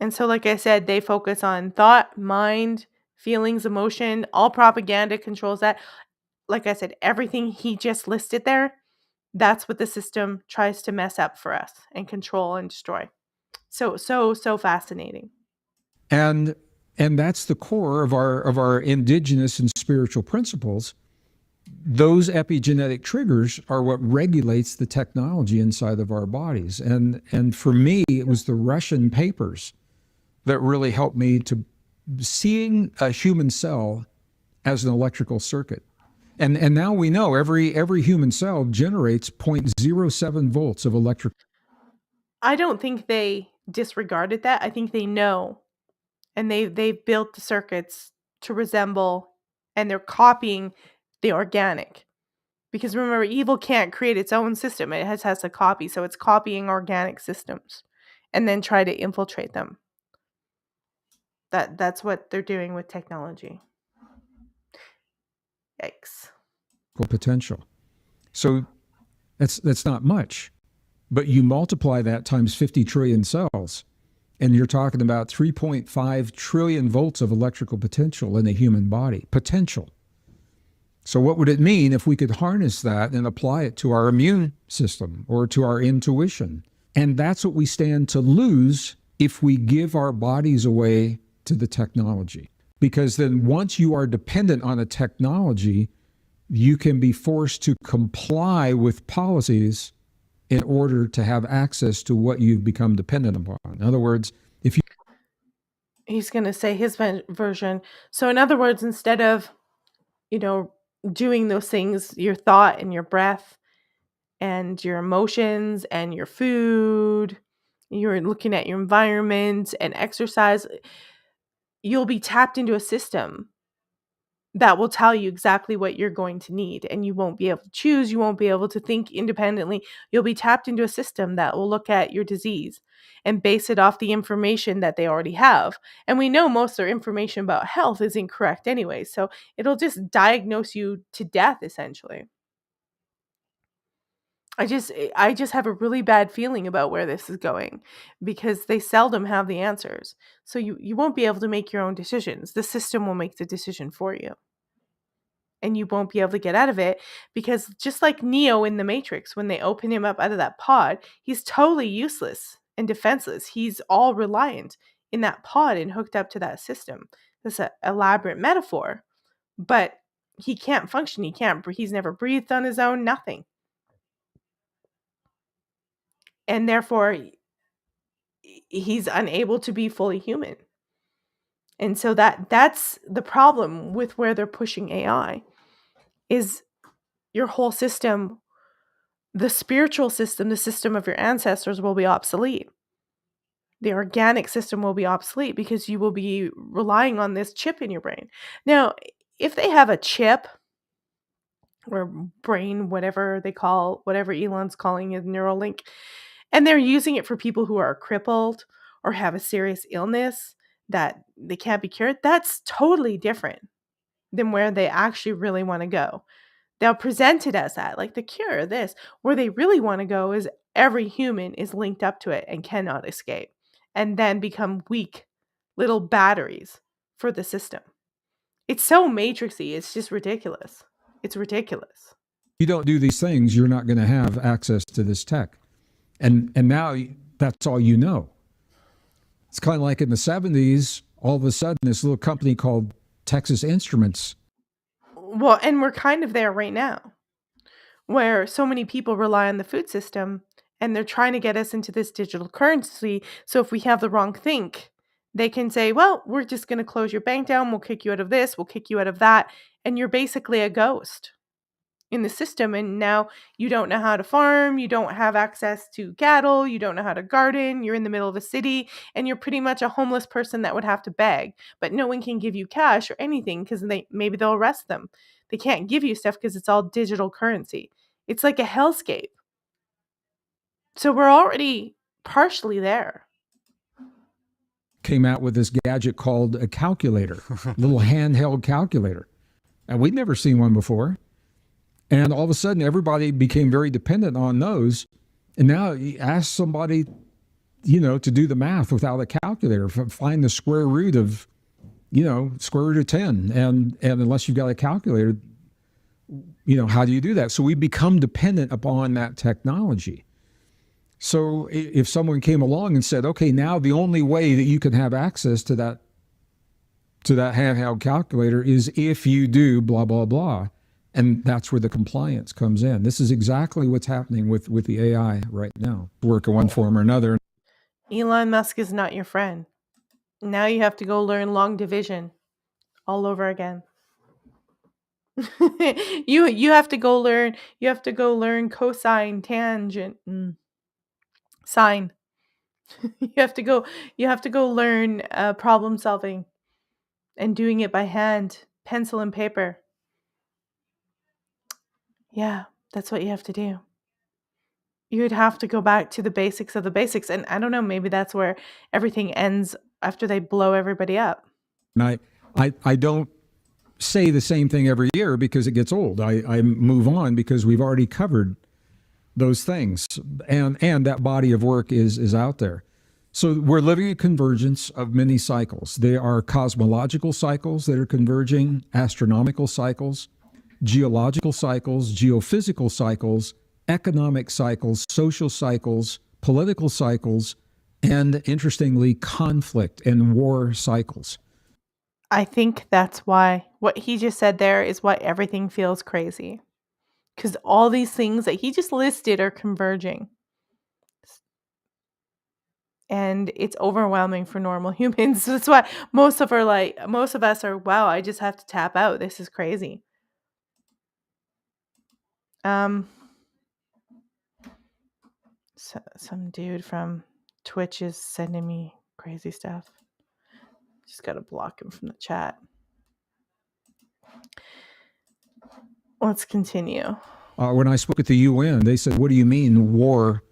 And so, like I said, they focus on thought, mind, feelings, emotion. All propaganda controls that. Like I said, everything he just listed there, that's what the system tries to mess up for us and control and destroy. So fascinating. And that's the core of our indigenous and spiritual principles. Those epigenetic triggers are what regulates the technology inside of our bodies. And for me, it was the Russian papers that really helped me to seeing a human cell as an electrical circuit. And now we know every human cell generates 0.07 volts of electric. I don't think they disregarded that. I think they know. And they've built the circuits to resemble, and they're copying the organic. Because remember, evil can't create its own system. It has to copy. So it's copying organic systems and then try to infiltrate them. That's what they're doing with technology. Yikes. Potential. So that's not much. But you multiply that times 50 trillion cells, and you're talking about 3.5 trillion volts of electrical potential in the human body. Potential. So what would it mean if we could harness that and apply it to our immune system or to our intuition? And that's what we stand to lose if we give our bodies away to the technology. Because then once you are dependent on a technology, you can be forced to comply with policies in order to have access to what you've become dependent upon. In other words, if you... He's going to say his version. So in other words, instead of, doing those things, your thought and your breath and your emotions and your food, you're looking at your environment and exercise, you'll be tapped into a system that will tell you exactly what you're going to need, and you won't be able to choose. You won't be able to think independently. You'll be tapped into a system that will look at your disease and base it off the information that they already have. And we know most of their information about health is incorrect anyway, so it'll just diagnose you to death, essentially. I just have a really bad feeling about where this is going, because they seldom have the answers. So you won't be able to make your own decisions. The system will make the decision for you. And you won't be able to get out of it, because just like Neo in the Matrix, when they open him up out of that pod, he's totally useless and defenseless. He's all reliant in that pod and hooked up to that system. That's an elaborate metaphor, but he can't function. He's never breathed on his own, nothing. And therefore, he's unable to be fully human. And so that's the problem with where they're pushing AI, is your whole system, the spiritual system, the system of your ancestors, will be obsolete. The organic system will be obsolete because you will be relying on this chip in your brain. Now, if they have a chip or brain, whatever Elon's calling it, Neuralink, and they're using it for people who are crippled or have a serious illness that they can't be cured, that's totally different than where they actually really want to go. They'll present it as that, like the cure, this. Where they really want to go is every human is linked up to it and cannot escape, and then become weak little batteries for the system. It's so matrixy. It's just ridiculous. It's ridiculous. You don't do these things, you're not going to have access to this tech. And now that's all you know. It's kind of like in the 70s, all of a sudden, this little company called Texas Instruments. Well, and we're kind of there right now, where so many people rely on the food system, and they're trying to get us into this digital currency. So if we have the wrong think, they can say, well, we're just going to close your bank down. We'll kick you out of this. We'll kick you out of that. And you're basically a ghost in the system. And now you don't know how to farm. You don't have access to cattle. You don't know how to garden. You're in the middle of a city, and you're pretty much a homeless person that would have to beg. But no one can give you cash or anything, because maybe they'll arrest them. They can't give you stuff because it's all digital currency. It's like a hellscape. So we're already partially there. came out with this gadget called a calculator, little handheld calculator. And we'd never seen one before. And all of a sudden, everybody became very dependent on those. And now you ask somebody, to do the math without a calculator, find the square root of, square root of 10. And unless you've got a calculator, how do you do that? So we become dependent upon that technology. So if someone came along and said, okay, now the only way that you can have access to that handheld calculator is if you do blah, blah, blah. And that's where the compliance comes in. This is exactly what's happening with the AI right now. Work in one form or another. Elon Musk is not your friend. Now you have to go learn long division all over again. you have to go learn cosine, tangent, sine. you have to go learn problem solving and doing it by hand, pencil and paper. Yeah, that's what you have to do. You would have to go back to the basics of the basics. And I don't know, maybe that's where everything ends after they blow everybody up. And I don't say the same thing every year because it gets old. I move on because we've already covered those things. And that body of work is out there. So we're living a convergence of many cycles. They are cosmological cycles that are converging, astronomical cycles, geological cycles, geophysical cycles, economic cycles, social cycles, political cycles, and interestingly, conflict and war cycles. I think that's why what he just said there is why everything feels crazy. Because all these things that he just listed are converging. And it's overwhelming for normal humans. That's why most of us are, wow, I just have to tap out. This is crazy. Some dude from Twitch is sending me crazy stuff. Just gotta block him from the chat. Let's continue. When I spoke at the UN, they said, what do you mean war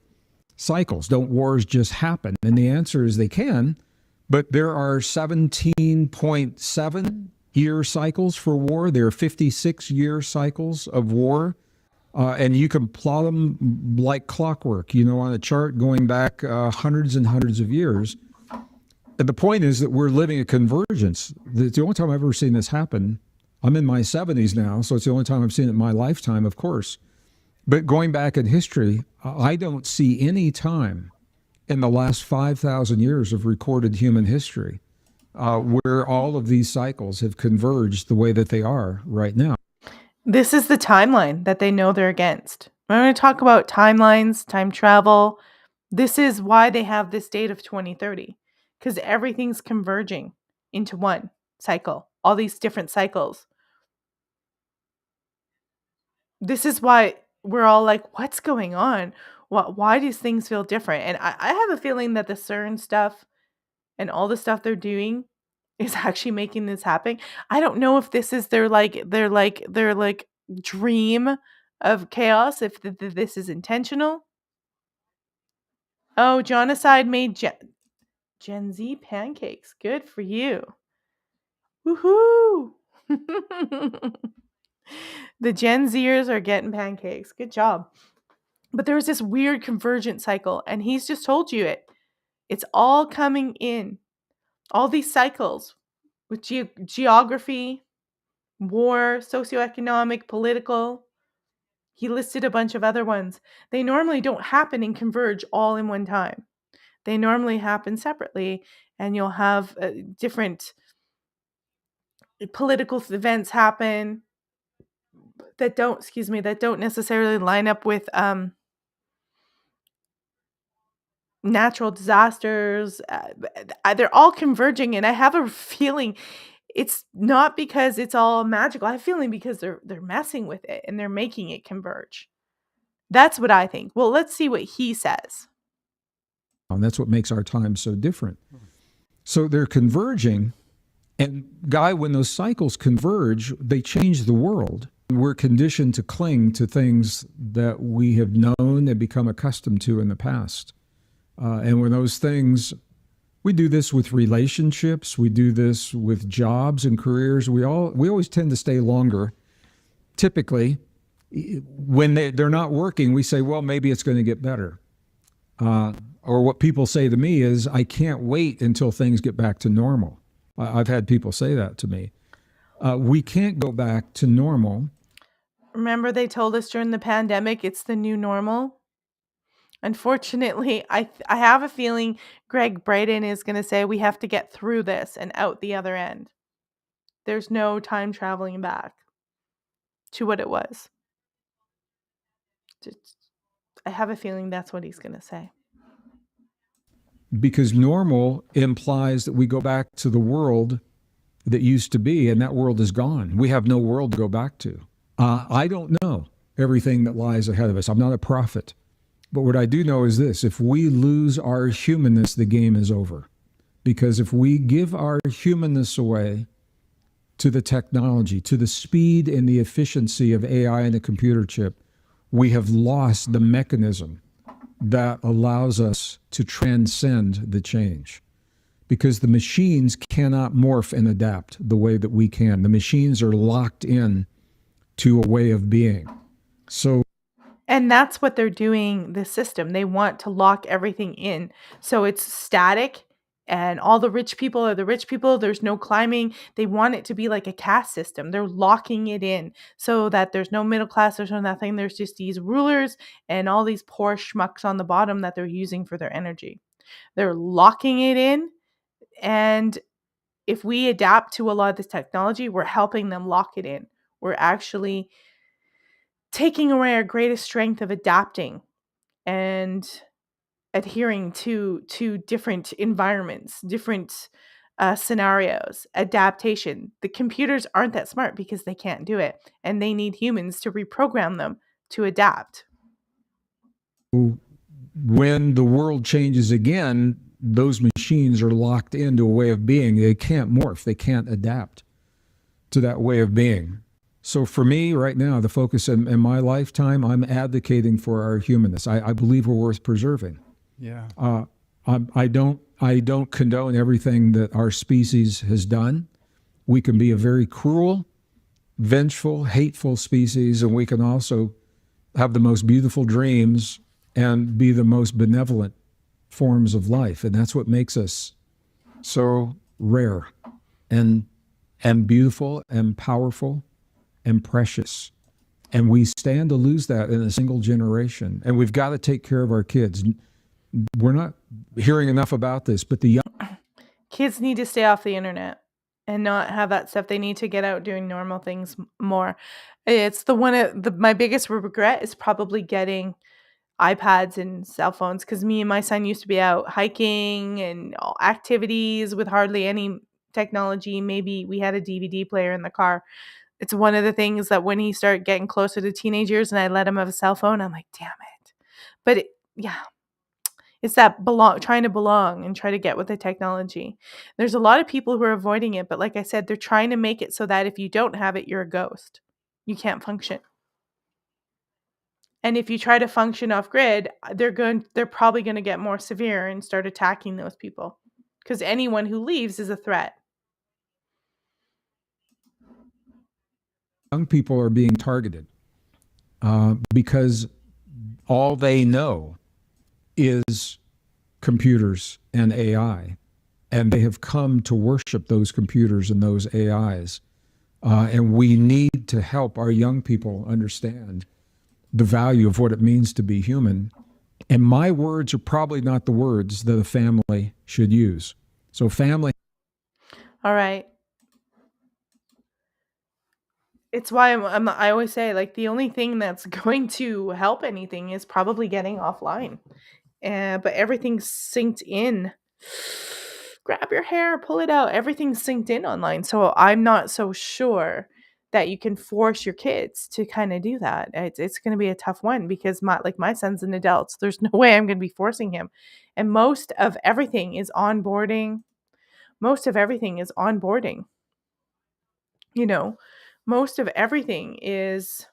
cycles? Don't wars just happen? And the answer is they can, but there are 17.7 year cycles for war. There are 56-year cycles of war. And you can plot them like clockwork, on a chart going back hundreds and hundreds of years. And the point is that we're living a convergence. The only time I've ever seen this happen, I'm in my 70s now, so it's the only time I've seen it in my lifetime, of course. But going back in history, I don't see any time in the last 5,000 years of recorded human history where all of these cycles have converged the way that they are right now. This is the timeline that they know they're against. When I'm going to talk about timelines, time travel, this is why they have this date of 2030, because everything's converging into one cycle, all these different cycles. This is why we're all like, what's going on? Why do things feel different? And I have a feeling that the CERN stuff and all the stuff they're doing is actually making this happen. I don't know if this is their dream of chaos, if this is intentional. Oh, Jonocide made Gen Z pancakes. Good for you. Woohoo! The Gen Zers are getting pancakes. Good job. But there was this weird convergent cycle, and he's just told you it. It's all coming in. All these cycles with geography, war, socioeconomic, political. He listed a bunch of other ones. They normally don't happen and converge all in one time. They normally happen separately, and you'll have different political events happen that don't necessarily line up with natural disasters. They're all converging, and I have a feeling it's not because it's all magical. I have a feeling because they're messing with it and they're making it converge. That's what I think. Well, let's see what he says. And that's what makes our time so different. So they're converging, and Guy, when those cycles converge, they change the world. We're conditioned to cling to things that we have known and become accustomed to in the past. And when those things, We do this with relationships. We do this with jobs and careers. We always tend to stay longer. Typically, when they're not working, we say, well, maybe it's going to get better. Or what people say to me is, I can't wait until things get back to normal. I've had people say that to me. We can't go back to normal. Remember they told us during the pandemic it's the new normal? Unfortunately, I have a feeling Greg Braden is going to say we have to get through this and out the other end. There's no time traveling back to what it was. Just, I have a feeling that's what he's going to say. Because normal implies that we go back to the world that used to be, and that world is gone. We have no world to go back to. I don't know everything that lies ahead of us. I'm not a prophet. But what I do know is this: if we lose our humanness, the game is over. Because if we give our humanness away to the technology, to the speed and the efficiency of AI and a computer chip, we have lost the mechanism that allows us to transcend the change. Because the machines cannot morph and adapt the way that we can. The machines are locked in to a way of being. So, And that's what they're doing, the system. They want to lock everything in. So it's static and all the rich people are the rich people. There's no climbing. They want it to be like a caste system. They're locking it in so that there's no middle class, there's no nothing. There's just these rulers and all these poor schmucks on the bottom that they're using for their energy. They're locking it in. And if we adapt to a lot of this technology, we're helping them lock it in. We're actually taking away our greatest strength of adapting and adhering to different environments, different scenarios, adaptation. The computers aren't that smart because they can't do it, and they need humans to reprogram them to adapt. when the world changes again, those machines are locked into a way of being. They can't morph, they can't adapt to that way of being. So for me right now, the focus in my lifetime, I'm advocating for our humanness. I believe we're worth preserving. Yeah. I don't condone everything that our species has done. We can be a very cruel, vengeful, hateful species, and we can also have the most beautiful dreams and be the most benevolent forms of life. And that's what makes us so rare and beautiful and powerful and precious. And we stand to lose that in a single generation. And we've got to take care of our kids. We're not hearing enough about this, but the young Kids need to stay off the internet and not have that stuff. They need to get out doing normal things more. It's the one of the my biggest regret is probably getting iPads and cell phones because me and my son used to be out hiking and all activities with hardly any technology. Maybe we had a DVD player in the car. It's one of the things that when he started getting closer to teenage years and I let him have a cell phone, I'm like, damn it. But yeah, it's that trying to belong and try to get with the technology. There's a lot of people who are avoiding it, but like I said, they're trying to make it so that if you don't have it, you're a ghost. You can't function. And if you try to function off grid, they're probably going to get more severe and start attacking those people because anyone who leaves is a threat. people are being targeted because all they know is computers and AI. And they have come to worship those computers and those AIs. And we need to help our young people understand the value of what it means to be human. And my words are probably not the words that a family should use. So, family. All right. It's why I always say, like, the only thing that's going to help anything is probably getting offline. But everything's synced in. Grab your hair, pull it out. Everything's synced in online. So I'm not so sure that you can force your kids to kind of do that. It's going to be a tough one because my son's an adult. So there's no way I'm going to be forcing him. And most of everything is onboarding. Most of everything is onboarding. You know, most of everything is.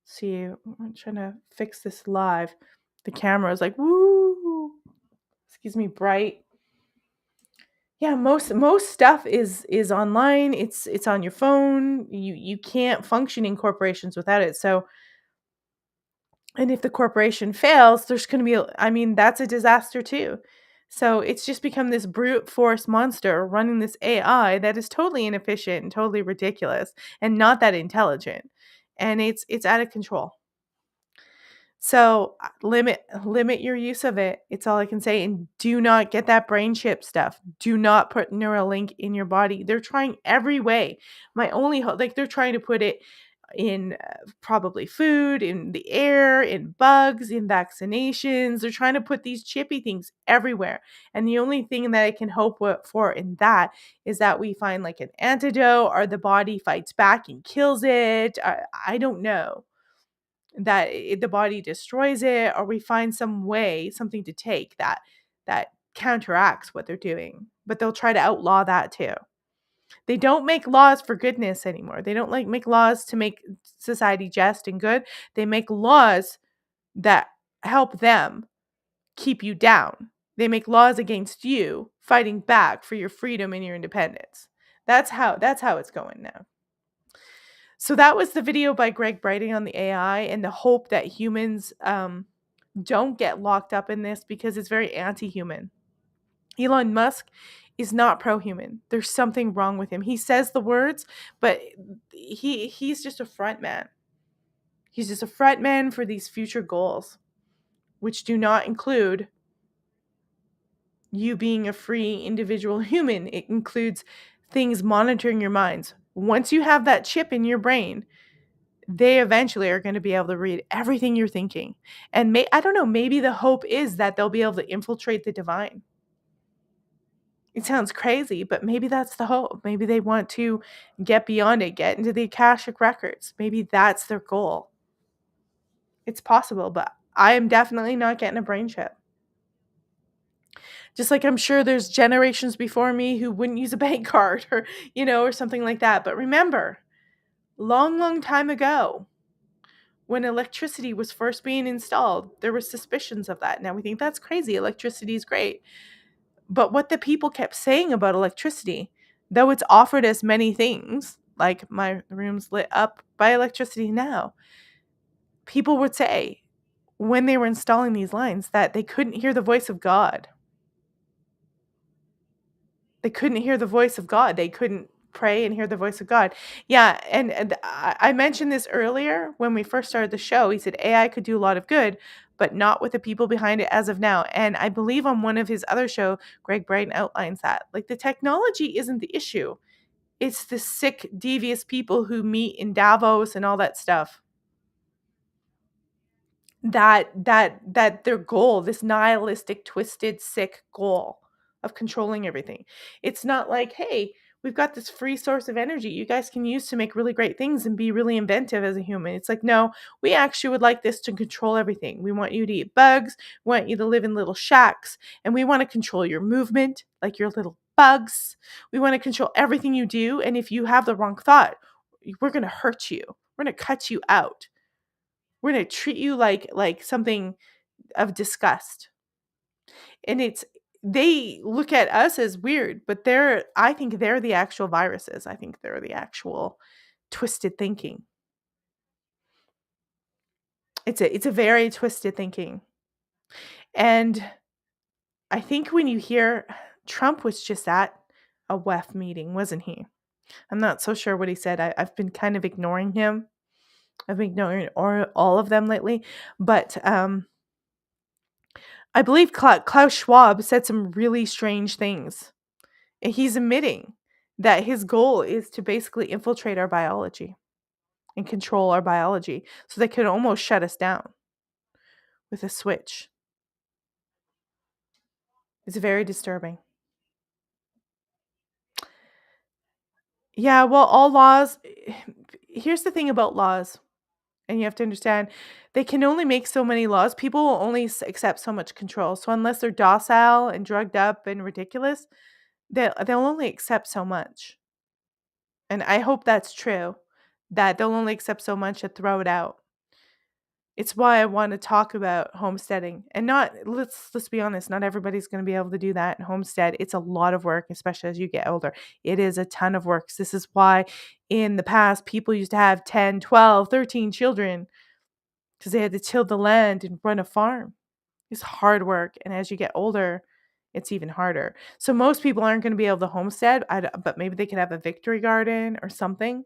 See, I'm trying to fix this live. The camera is like, woo, excuse me, bright. Yeah, most stuff is online. It's on your phone. You can't function in corporations without it. So, and if the corporation fails, there's going to be, I mean, that's a disaster too. So it's just become this brute force monster running this AI that is totally inefficient and totally ridiculous and not that intelligent. And it's out of control. So limit your use of it. It's all I can say. And do not get that brain chip stuff. Do not put Neuralink in your body. They're trying every way. My only hope, like they're trying to put it in probably food, in the air, in bugs, in vaccinations. They're trying to put these chippy things everywhere. And the only thing that I can hope for in that is that we find like an antidote or the body fights back and kills it. I don't know that the body destroys it, or we find some way, something to take that counteracts what they're doing. But they'll try to outlaw that too. They don't make laws for goodness anymore. They don't like make laws to make society just and good. They make laws that help them keep you down. They make laws against you fighting back for your freedom and your independence. That's how it's going now. So that was the video by Greg Brighting on the AI and the hope that humans don't get locked up in this because it's very anti-human. Elon Musk is not pro-human. There's something wrong with him. He says the words, but he's just a front man. He's just a front man for these future goals, which do not include you being a free individual human. It includes things monitoring your minds. Once you have that chip in your brain, they eventually are going to be able to read everything you're thinking. And I don't know, maybe the hope is that they'll be able to infiltrate the divine. It sounds crazy, but maybe that's the hope. Maybe they want to get beyond it, get into the Akashic records. Maybe that's their goal. It's possible, but I am definitely not getting a brain chip. Just like I'm sure there's generations before me who wouldn't use a bank card or, or something like that. But remember, long, long time ago, when electricity was first being installed, there were suspicions of that. Now we think that's crazy. Electricity is great. But what the people kept saying about electricity, though it's offered as many things, like my room's lit up by electricity now, people would say when they were installing these lines that they couldn't hear the voice of God. They couldn't hear the voice of God. They couldn't pray and hear the voice of God. Yeah, and I mentioned this earlier when we first started the show. He said AI could do a lot of good, but not with the people behind it as of now. And I believe on one of his other show, Greg Brighton outlines that. Like the technology isn't the issue. It's the sick, devious people who meet in Davos and all that stuff. That their goal, this nihilistic, twisted, sick goal of controlling everything. It's not like, hey, we've got this free source of energy you guys can use to make really great things and be really inventive as a human. It's like, no, we actually would like this to control everything. We want you to eat bugs, we want you to live in little shacks, and we want to control your movement like your little bugs. We want to control everything you do, and if you have the wrong thought, we're going to hurt you. We're going to cut you out. We're going to treat you like something of disgust. And they look at us as weird, but I think they're the actual viruses. I think they're the actual twisted thinking. It's a very twisted thinking. And I think when you hear Trump was just at a WEF meeting, wasn't he? I'm not so sure what he said. I've been kind of ignoring him. I've been ignoring all of them lately. But I believe Klaus Schwab said some really strange things. And he's admitting that his goal is to basically infiltrate our biology and control our biology so they could almost shut us down with a switch. It's very disturbing. Yeah, well, all laws, here's the thing about laws, and you have to understand they can only make so many laws. People will only accept so much control. So unless they're docile and drugged up and ridiculous, they'll only accept so much. And I hope that's true, that they'll only accept so much and throw it out. It's why I want to talk about homesteading. And not let's be honest, not everybody's going to be able to do that in homestead. It's a lot of work, especially as you get older. It is a ton of work. This is why in the past people used to have 10, 12, 13 children because they had to till the land and run a farm. It's hard work, and as you get older, it's even harder. So most people aren't going to be able to homestead, but maybe they could have a victory garden or something,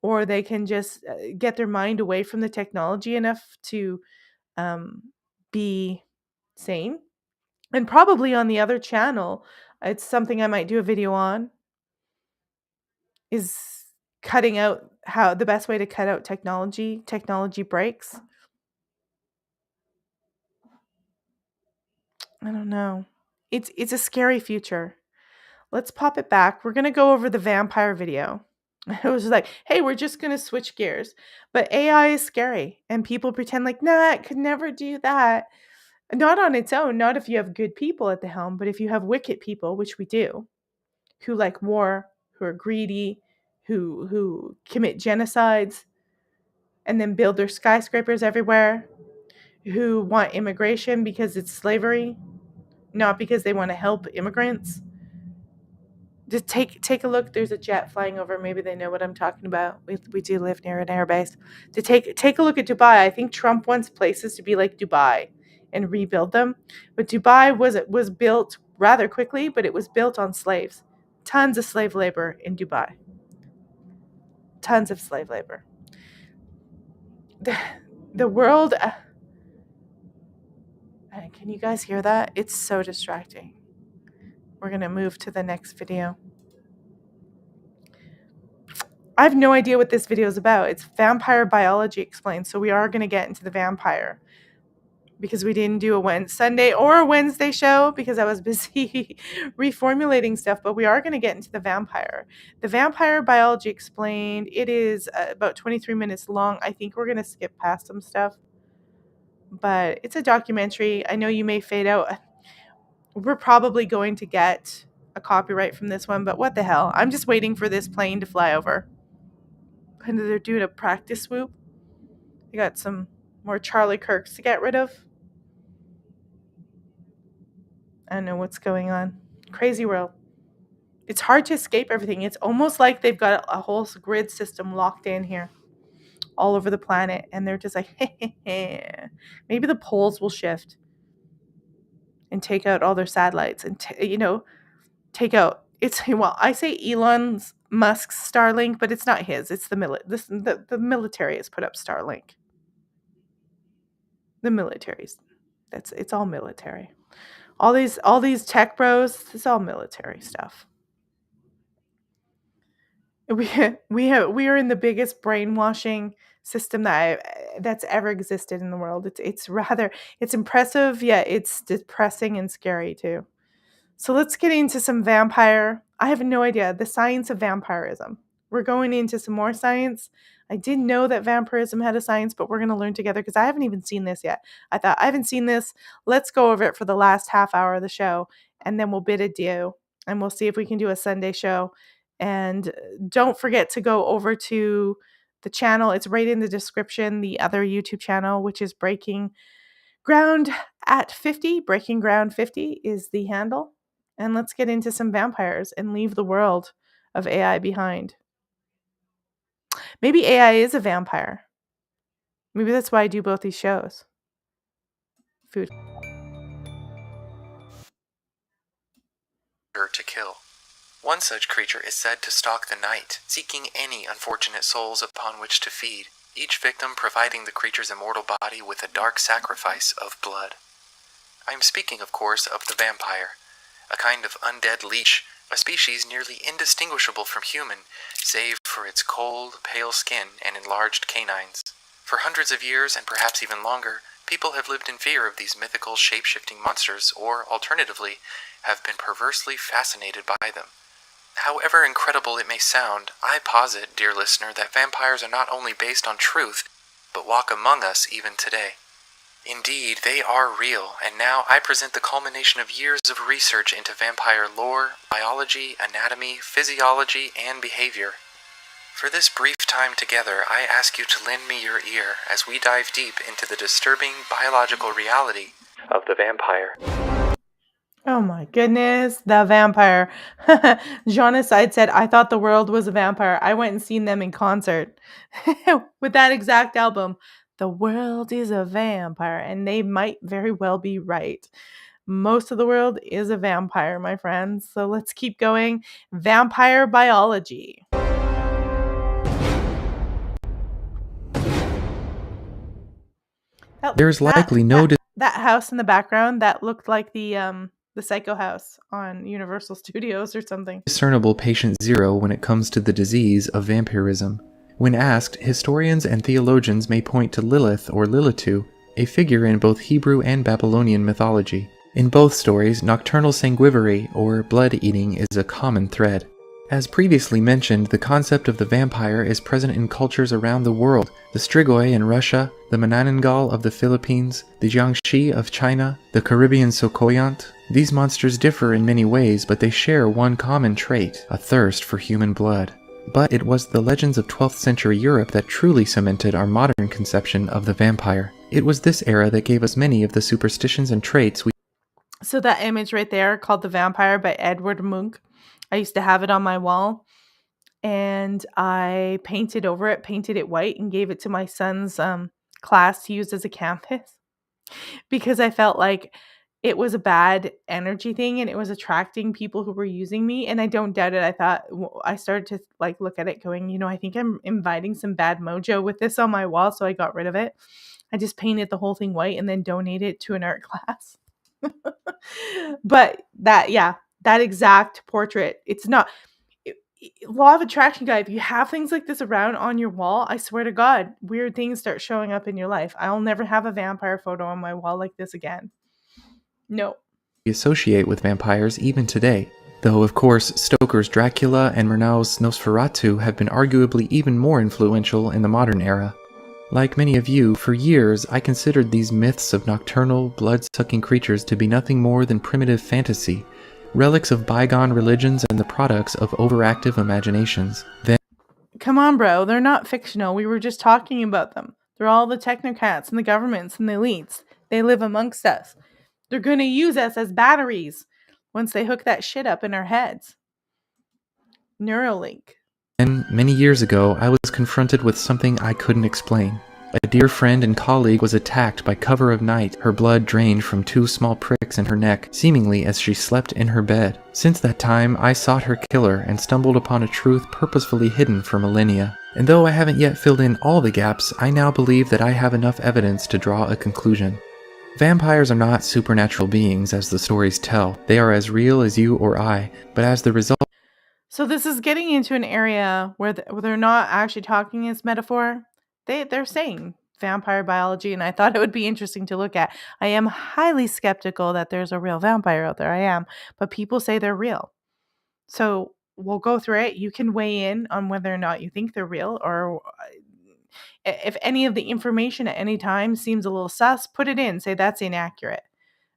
or they can just get their mind away from the technology enough to um, be sane. And probably on the other channel, it's something I might do a video on, is cutting out how the best way to cut out technology breaks. I don't know. It's a scary future. Let's pop it back. We're going to go over the vampire video. It was like, hey, we're just going to switch gears. But AI is scary. And people pretend like, nah, it could never do that. Not on its own, not if you have good people at the helm, but if you have wicked people, which we do, who like war, who are greedy, who commit genocides, and then build their skyscrapers everywhere, who want immigration because it's slavery, not because they want to help immigrants. Just take a look. There's a jet flying over. Maybe they know what I'm talking about. We do live near an airbase. To take a look at Dubai. I think Trump wants places to be like Dubai and rebuild them. But Dubai was built rather quickly, but it was built on slaves. Tons of slave labor in Dubai. Tons of slave labor. The world. Can you guys hear that? It's so distracting. We're gonna move to the next video. I have no idea what this video is about. It's vampire biology explained. So we are going to get into the vampire because we didn't do a Sunday or a Wednesday show because I was busy reformulating stuff. But we are going to get into the vampire. The vampire biology explained. It is about 23 minutes long. I think we're going to skip past some stuff. But it's a documentary. I know you may fade out. We're probably going to get a copyright from this one. But what the hell? I'm just waiting for this plane to fly over. And they're doing a practice swoop. I got some more Charlie Kirks to get rid of. I don't know what's going on. Crazy world. It's hard to escape everything. It's almost like they've got a whole grid system locked in here all over the planet. And they're just like, maybe the poles will shift and take out all their satellites and, take out. I say Elon Musk's Starlink, but it's not his. It's the military has put up Starlink. The military's. It's all military. All these tech bros, it's all military stuff. We are in the biggest brainwashing system that's ever existed in the world. It's impressive, yet it's depressing and scary too. So let's get into some vampire. I have no idea the science of vampirism. We're going into some more science. I didn't know that vampirism had a science, but we're going to learn together because I haven't even seen this yet. I thought, I haven't seen this. Let's go over it for the last half hour of the show, and then we'll bid adieu, and we'll see if we can do a Sunday show. And don't forget to go over to the channel. It's right in the description, the other YouTube channel, which is Breaking Ground at 50. Breaking Ground 50 is the handle. And let's get into some vampires and leave the world of AI behind. Maybe AI is a vampire. Maybe that's why I do both these shows. Food. To kill. One such creature is said to stalk the night, seeking any unfortunate souls upon which to feed, each victim providing the creature's immortal body with a dark sacrifice of blood. I am speaking, of course, of the vampire, a kind of undead leech, a species nearly indistinguishable from human, save for its cold, pale skin and enlarged canines. For hundreds of years, and perhaps even longer, people have lived in fear of these mythical shape-shifting monsters, or, alternatively, have been perversely fascinated by them. However incredible it may sound, I posit, dear listener, that vampires are not only based on truth, but walk among us even today. Indeed, they are real, and now I present the culmination of years of research into vampire lore, biology, anatomy, physiology, and behavior. For this brief time together, I ask you to lend me your ear as we dive deep into the disturbing biological reality of the vampire. Oh my goodness, the vampire. Genocide said, I thought the world was a vampire. I went and seen them in concert with that exact album. The world is a vampire. And they might very well be right. Most of the world is a vampire, my friends. So let's keep going. Vampire biology. There's likely no that house in the background that looked like the Psycho house on Universal Studios or something. Discernible patient zero when it comes to the disease of vampirism. When asked, historians and theologians may point to Lilith or Lilitu, a figure in both Hebrew and Babylonian mythology. In both stories, nocturnal sanguivore or blood-eating is a common thread. As previously mentioned, the concept of the vampire is present in cultures around the world. The Strigoi in Russia, the Manananggal of the Philippines, the Jiangxi of China, the Caribbean Sokoyant. These monsters differ in many ways, but they share one common trait, a thirst for human blood. But it was the legends of 12th century Europe that truly cemented our modern conception of the vampire. It was this era that gave us many of the superstitions and traits we... So that image right there, called The Vampire by Edward Munch, I used to have it on my wall, and I painted it white, and gave it to my son's class to use as a canvas because I felt like it was a bad energy thing and it was attracting people who were using me. And I don't doubt it. I started to like look at it going, I think I'm inviting some bad mojo with this on my wall. So I got rid of it. I just painted the whole thing white and then donated it to an art class. But that exact portrait, it's not law of attraction, guy. If you have things like this around on your wall, I swear to God, weird things start showing up in your life. I'll never have a vampire photo on my wall like this again. No. We associate with vampires even today. Though, of course, Stoker's Dracula and Murnau's Nosferatu have been arguably even more influential in the modern era. Like many of you, for years I considered these myths of nocturnal, blood-sucking creatures to be nothing more than primitive fantasy, relics of bygone religions and the products of overactive imaginations. Then, come on, bro, they're not fictional. We were just talking about them. They're all the technocrats and the governments and the elites. They live amongst us. They're going to use us as batteries once they hook that shit up in our heads. Neuralink. Many years ago, I was confronted with something I couldn't explain. A dear friend and colleague was attacked by cover of night, her blood drained from 2 small pricks in her neck, seemingly as she slept in her bed. Since that time, I sought her killer and stumbled upon a truth purposefully hidden for millennia. And though I haven't yet filled in all the gaps, I now believe that I have enough evidence to draw a conclusion. Vampires are not supernatural beings as the stories tell. They are as real as you or I, but as the result... So this is getting into an area where they're not actually talking as metaphor. They're saying vampire biology, and I thought it would be interesting to look at. I am highly skeptical that there's a real vampire out there. I am, but people say they're real. So we'll go through it. You can weigh in on whether or not you think they're real, or if any of the information at any time seems a little sus, put it in. Say that's inaccurate,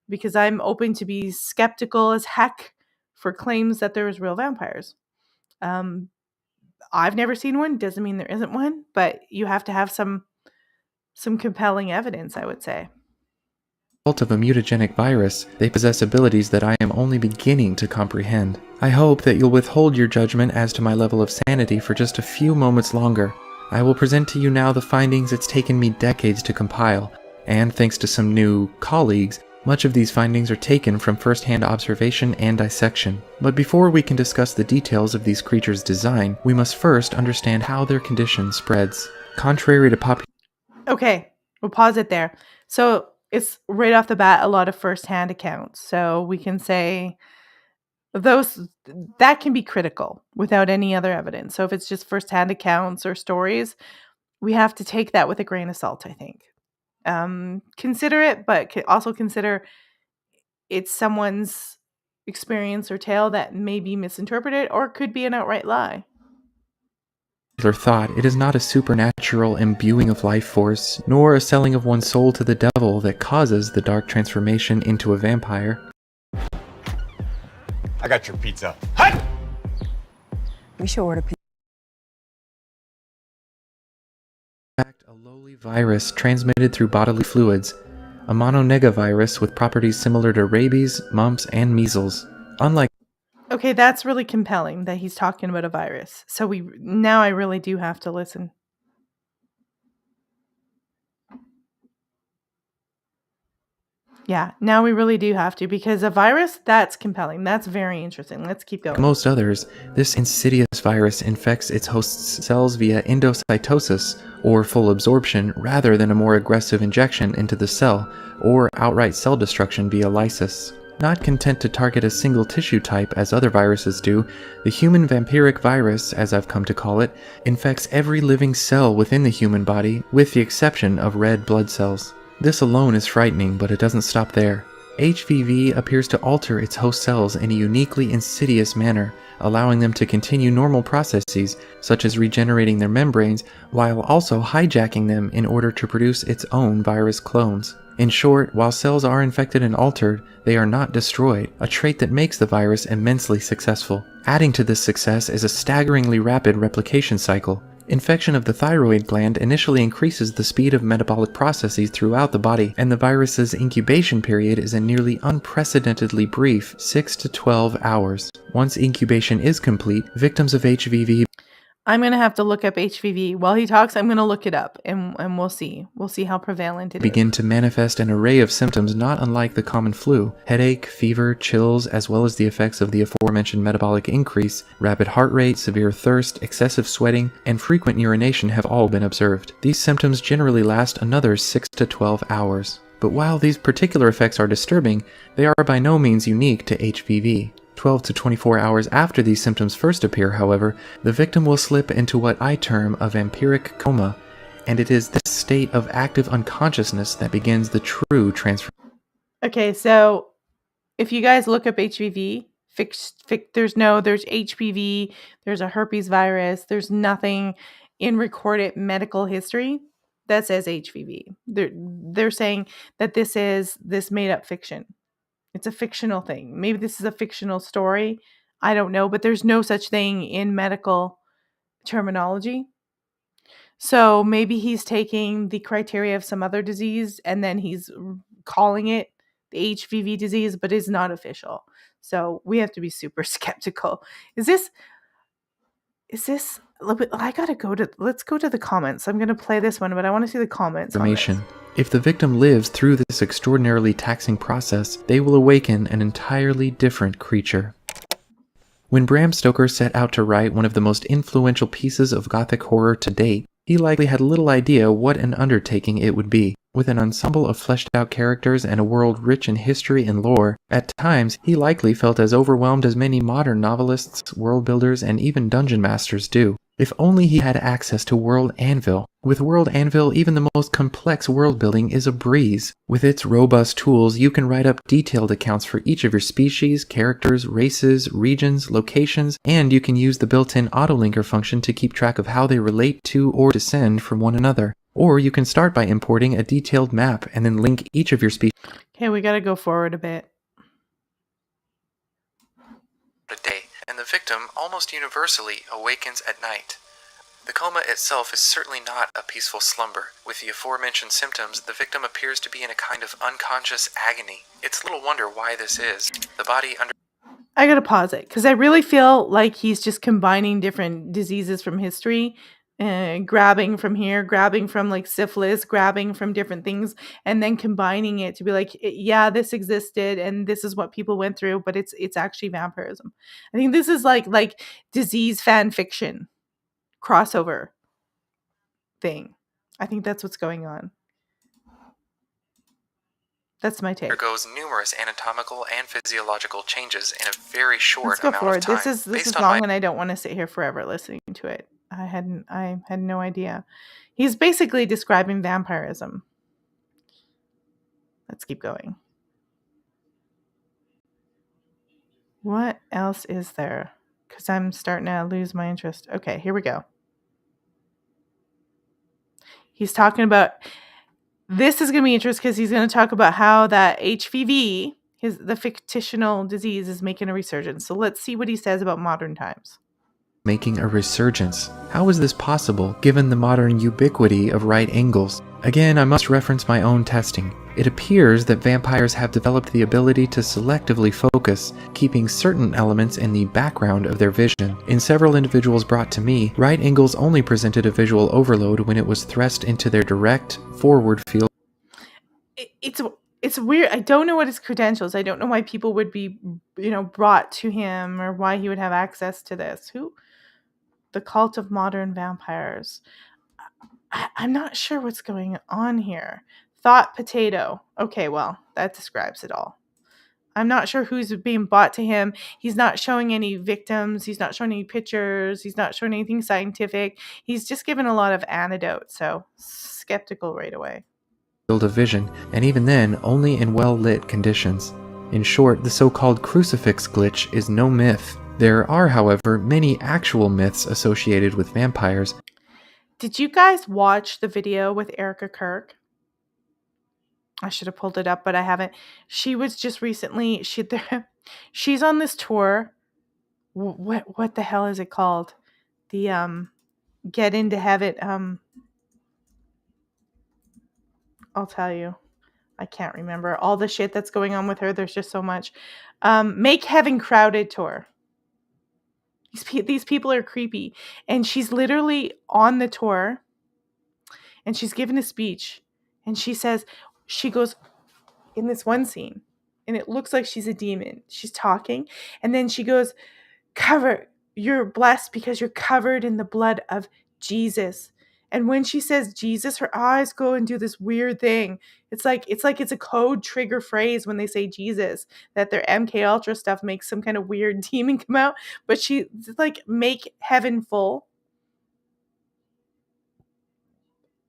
because I'm open to be skeptical as heck for claims that there's real vampires. I've never seen one. Doesn't mean there isn't one, but you have to have some compelling evidence, I would say. Of a mutagenic virus, they possess abilities that I am only beginning to comprehend. I hope that you'll withhold your judgment as to my level of sanity for just a few moments longer. I will present to you now the findings it's taken me decades to compile, and thanks to some new colleagues, much of these findings are taken from first-hand observation and dissection. But before we can discuss the details of these creatures' design, we must first understand how their condition spreads. Contrary to Okay, we'll pause it there. So it's right off the bat a lot of first-hand accounts. So we can say those that can be critical without any other evidence. So if it's just first-hand accounts or stories, we have to take that with a grain of salt, I think. Consider it, but also consider it's someone's experience or tale that may be misinterpreted or could be an outright lie. Thought, it is not a supernatural imbuing of life force, nor a selling of one's soul to the devil that causes the dark transformation into a vampire. I got your pizza. Hut! We should order pizza. lowly virus transmitted through bodily fluids, a mononegavirus with properties similar to rabies, mumps, and measles. Unlike Okay, that's really compelling that he's talking about a virus. So now I really do have to listen. Yeah, now we really do have to, because a virus, that's compelling. That's very interesting. Let's keep going. most others, this insidious virus infects its host's cells via endocytosis, or full absorption, rather than a more aggressive injection into the cell, or outright cell destruction via lysis. Not content to target a single tissue type as other viruses do, the human vampiric virus, as I've come to call it, infects every living cell within the human body, with the exception of red blood cells. This alone is frightening, but it doesn't stop there. HVV appears to alter its host cells in a uniquely insidious manner, allowing them to continue normal processes, such as regenerating their membranes, while also hijacking them in order to produce its own virus clones. In short, while cells are infected and altered, they are not destroyed, a trait that makes the virus immensely successful. Adding to this success is a staggeringly rapid replication cycle. Infection of the thyroid gland initially increases the speed of metabolic processes throughout the body, and the virus's incubation period is a nearly unprecedentedly brief 6 to 12 hours. Once incubation is complete, victims of HVV I'm going to have to look up HVV. While he talks, I'm going to look it up, and we'll see. We'll see how prevalent it begin is. to manifest an array of symptoms not unlike the common flu: headache, fever, chills, as well as the effects of the aforementioned metabolic increase. Rapid heart rate, severe thirst, excessive sweating, and frequent urination have all been observed. These symptoms generally last another 6 to 12 hours. But while these particular effects are disturbing, they are by no means unique to HVV. 12 to 24 hours after these symptoms first appear, however, the victim will slip into what I term a vampiric coma, and it is this state of active unconsciousness that begins the true transformation. Okay, so if you guys look up HVV, there's HPV, there's a herpes virus, there's nothing in recorded medical history that says HVV. They're saying that this is this made up fiction. It's a fictional thing. Maybe this is a fictional story. I don't know, but there's no such thing in medical terminology. So maybe he's taking the criteria of some other disease and then he's calling it the HVV disease, but it's not official. So we have to be super skeptical. Is this I gotta let's go to the comments. I'm gonna play this one, but I want to see the comments on this. If the victim lives through this extraordinarily taxing process, they will awaken an entirely different creature. When Bram Stoker set out to write one of the most influential pieces of Gothic horror to date, he likely had little idea what an undertaking it would be. With an ensemble of fleshed-out characters and a world rich in history and lore, at times he likely felt as overwhelmed as many modern novelists, world builders, and even dungeon masters do. If only he had access to World Anvil. With World Anvil, even the most complex world building is a breeze. With its robust tools, you can write up detailed accounts for each of your species, characters, races, regions, locations, and you can use the built-in autolinker function to keep track of how they relate to or descend from one another. Or you can start by importing a detailed map and then link each of your species. Okay, we gotta go forward a bit. A day, and the victim almost universally awakens at night. The coma itself is certainly not a peaceful slumber. With the aforementioned symptoms, the victim appears to be in a kind of unconscious agony. It's little wonder why this is. The body under I gotta pause it because I really feel like he's just combining different diseases from history, grabbing from here, grabbing from like syphilis, grabbing from different things, and then combining it to be like, yeah, this existed and this is what people went through, but it's actually vampirism. I think this is like disease fan fiction crossover thing. I think that's what's going on. That's my take. undergoes numerous anatomical and physiological changes in a very short Let's go amount forward. of time. This is Based on long, and I don't want to sit here forever listening to it. I had no idea. He's basically describing vampirism. Let's keep going. What else is there? Because I'm starting to lose my interest. Okay, here we go. He's talking about, this is going to be interesting because he's going to talk about how that HVV, the fictional disease, is making a resurgence. So let's see what he says about modern times. making a resurgence. How is this possible, given the modern ubiquity of right angles? Again, I must reference my own testing. It appears that vampires have developed the ability to selectively focus, keeping certain elements in the background of their vision. In several individuals brought to me, right angles only presented a visual overload when it was thrust into their direct, forward field. It's weird. I don't know what his credentials. I don't know why people would be, brought to him or why he would have access to this. The cult of modern vampires. I'm not sure what's going on here. Thought potato. Okay, well, that describes it all. I'm not sure who's being bought to him. He's not showing any victims. He's not showing any pictures. He's not showing anything scientific. He's just given a lot of anecdotes. So skeptical right away. Of vision, and even then, only in well-lit conditions. In short, the so-called crucifix glitch is no myth. There are, however, many actual myths associated with vampires. Did you guys watch the video with Erica Kirk? I should have pulled it up, but I haven't. She was just recently, she's on this tour. What the hell is it called? The Get Into Heaven. I'll tell you. I can't remember all the shit that's going on with her. There's just so much. Make Heaven Crowded tour. These people are creepy. And she's literally on the tour. And she's given a speech. And she goes in this one scene. And it looks like she's a demon. She's talking. And then she goes, you're blessed because you're covered in the blood of Jesus. And when she says Jesus, her eyes go and do this weird thing. It's like it's a code trigger phrase when they say Jesus, that their MK Ultra stuff makes some kind of weird demon come out. But she like make heaven full.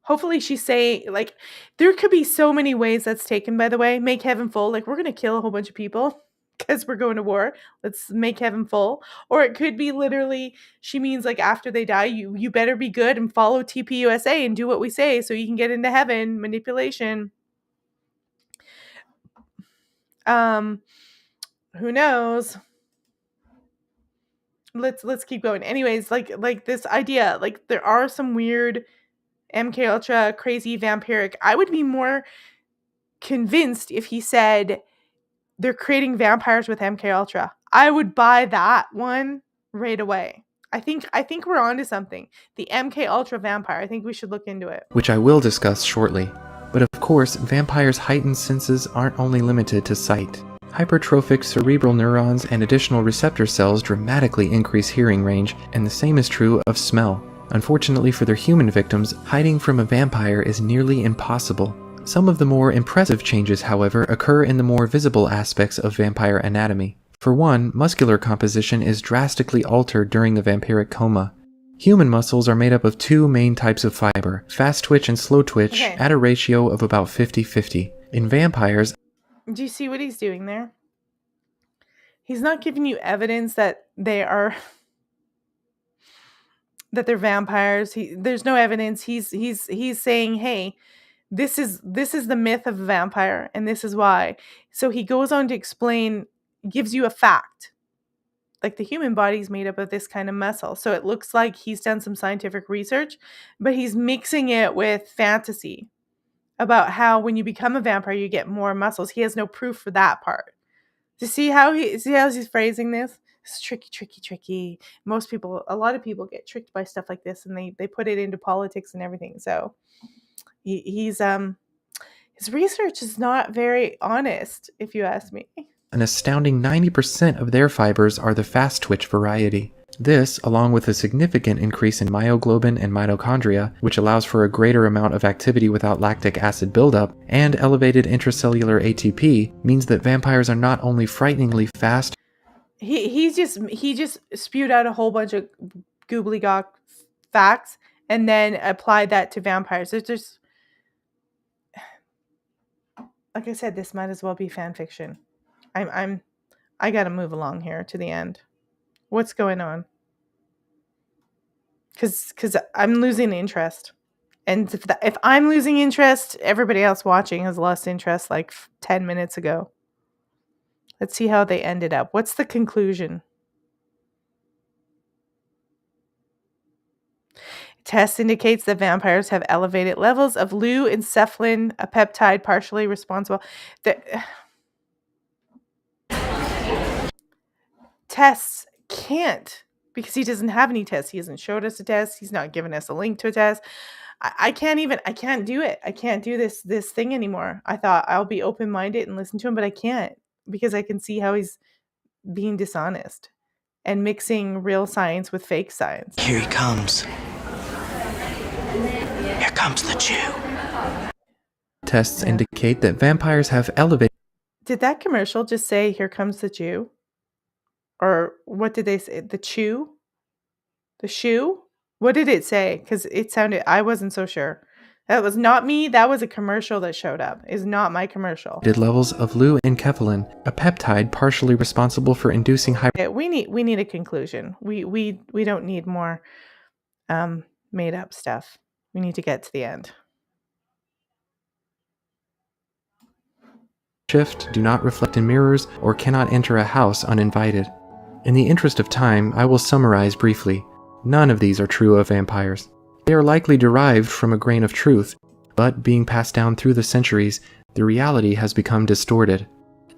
Hopefully she's saying, like, there could be so many ways that's taken, by the way. Make heaven full. Like, we're going to kill a whole bunch of people because we're going to war. Let's make heaven full. Or it could be literally, she means like after they die, you better be good and follow TPUSA and do what we say so you can get into heaven. Manipulation. Who knows? Let's keep going. Anyways, like this idea, like there are some weird MK Ultra crazy vampiric. I would be more convinced if he said they're creating vampires with MK Ultra. I would buy that one right away. I think we're onto something. The MK Ultra vampire. I think we should look into it. Which I will discuss shortly. But of course, vampires' heightened senses aren't only limited to sight. Hypertrophic cerebral neurons and additional receptor cells dramatically increase hearing range, and the same is true of smell. Unfortunately for their human victims, hiding from a vampire is nearly impossible. Some of the more impressive changes, however, occur in the more visible aspects of vampire anatomy. For one, muscular composition is drastically altered during the vampiric coma. Human muscles are made up of two main types of fiber, fast twitch and slow twitch, at a ratio of about 50-50. In vampires... Do you see what he's doing there? He's not giving you evidence that they're vampires. There's no evidence. He's saying, hey, this is the myth of a vampire, and this is why. So he goes on to explain, gives you a fact. Like the human body is made up of this kind of muscle. So it looks like he's done some scientific research, but he's mixing it with fantasy about how when you become a vampire, you get more muscles. He has no proof for that part. To see how he's phrasing this? It's tricky. A lot of people get tricked by stuff like this, and they put it into politics and everything. So his research is not very honest, if you ask me. An astounding 90% of their fibers are the fast twitch variety. This, along with a significant increase in myoglobin and mitochondria, which allows for a greater amount of activity without lactic acid buildup, and elevated intracellular ATP, means that vampires are not only frighteningly fast. He just spewed out a whole bunch of gobbledygook facts and then applied that to vampires. It's just, like I said, this might as well be fan fiction. I gotta move along here to the end. What's going on? Because I'm losing interest. And if I'm losing interest, everybody else watching has lost interest like 10 minutes ago. Let's see how they ended up. What's the conclusion? Tests indicates that vampires have elevated levels of leuencephalin, a peptide partially responsible. The tests can't, because he doesn't have any tests. He hasn't showed us a test. He's not given us a link to a test. I can't do it. I can't do this thing anymore. I thought I'll be open-minded and listen to him, but I can't, because I can see how he's being dishonest and mixing real science with fake science. Here he comes. Here comes the Jew. Tests indicate that vampires have elevated. Did that commercial just say, "Here comes the Jew"? Or what did they say? The chew? The shoe? What did it say? Because it sounded, I wasn't so sure. That was not me. That was a commercial that showed up. Is not my commercial. Levels of leuencephalin, a peptide partially responsible for inducing We need a conclusion. We don't need more made up stuff. We need to get to the end. shift, do not reflect in mirrors, or cannot enter a house uninvited. In the interest of time, I will summarize briefly. None of these are true of vampires. They are likely derived from a grain of truth, but being passed down through the centuries, the reality has become distorted.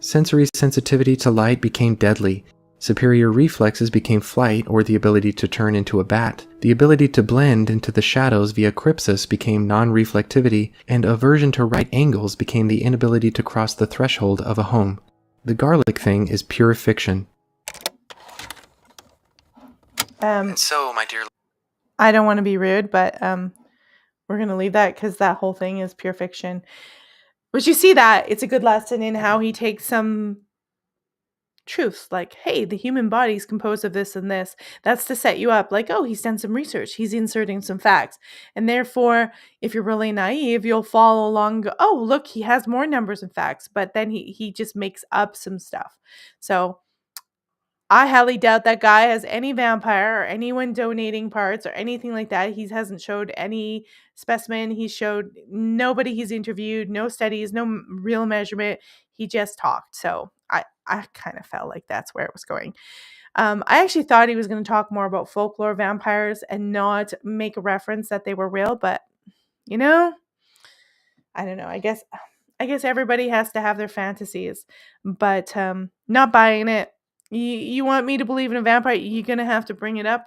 Sensory sensitivity to light became deadly. Superior reflexes became flight, or the ability to turn into a bat. The ability to blend into the shadows via crypsis became non-reflectivity, and aversion to right angles became the inability to cross the threshold of a home. The garlic thing is pure fiction. And so, my dear... I don't want to be rude, but we're going to leave that, because that whole thing is pure fiction. But you see that it's a good lesson in how he takes some truths, like, hey, the human body is composed of this and this. That's to set you up, like, oh, he's done some research, he's inserting some facts, and therefore, if you're really naive, you'll follow along and go, oh, look, he has more numbers and facts, but then he just makes up some stuff. So I highly doubt that guy has any vampire or anyone donating parts or anything like that. He hasn't showed any specimen. He showed nobody he's interviewed, no studies, no real measurement. He just talked. So I kind of felt like that's where it was going. I actually thought he was going to talk more about folklore vampires and not make a reference that they were real. But, I don't know. I guess everybody has to have their fantasies. But not buying it. You want me to believe in a vampire, you're going to have to bring it up,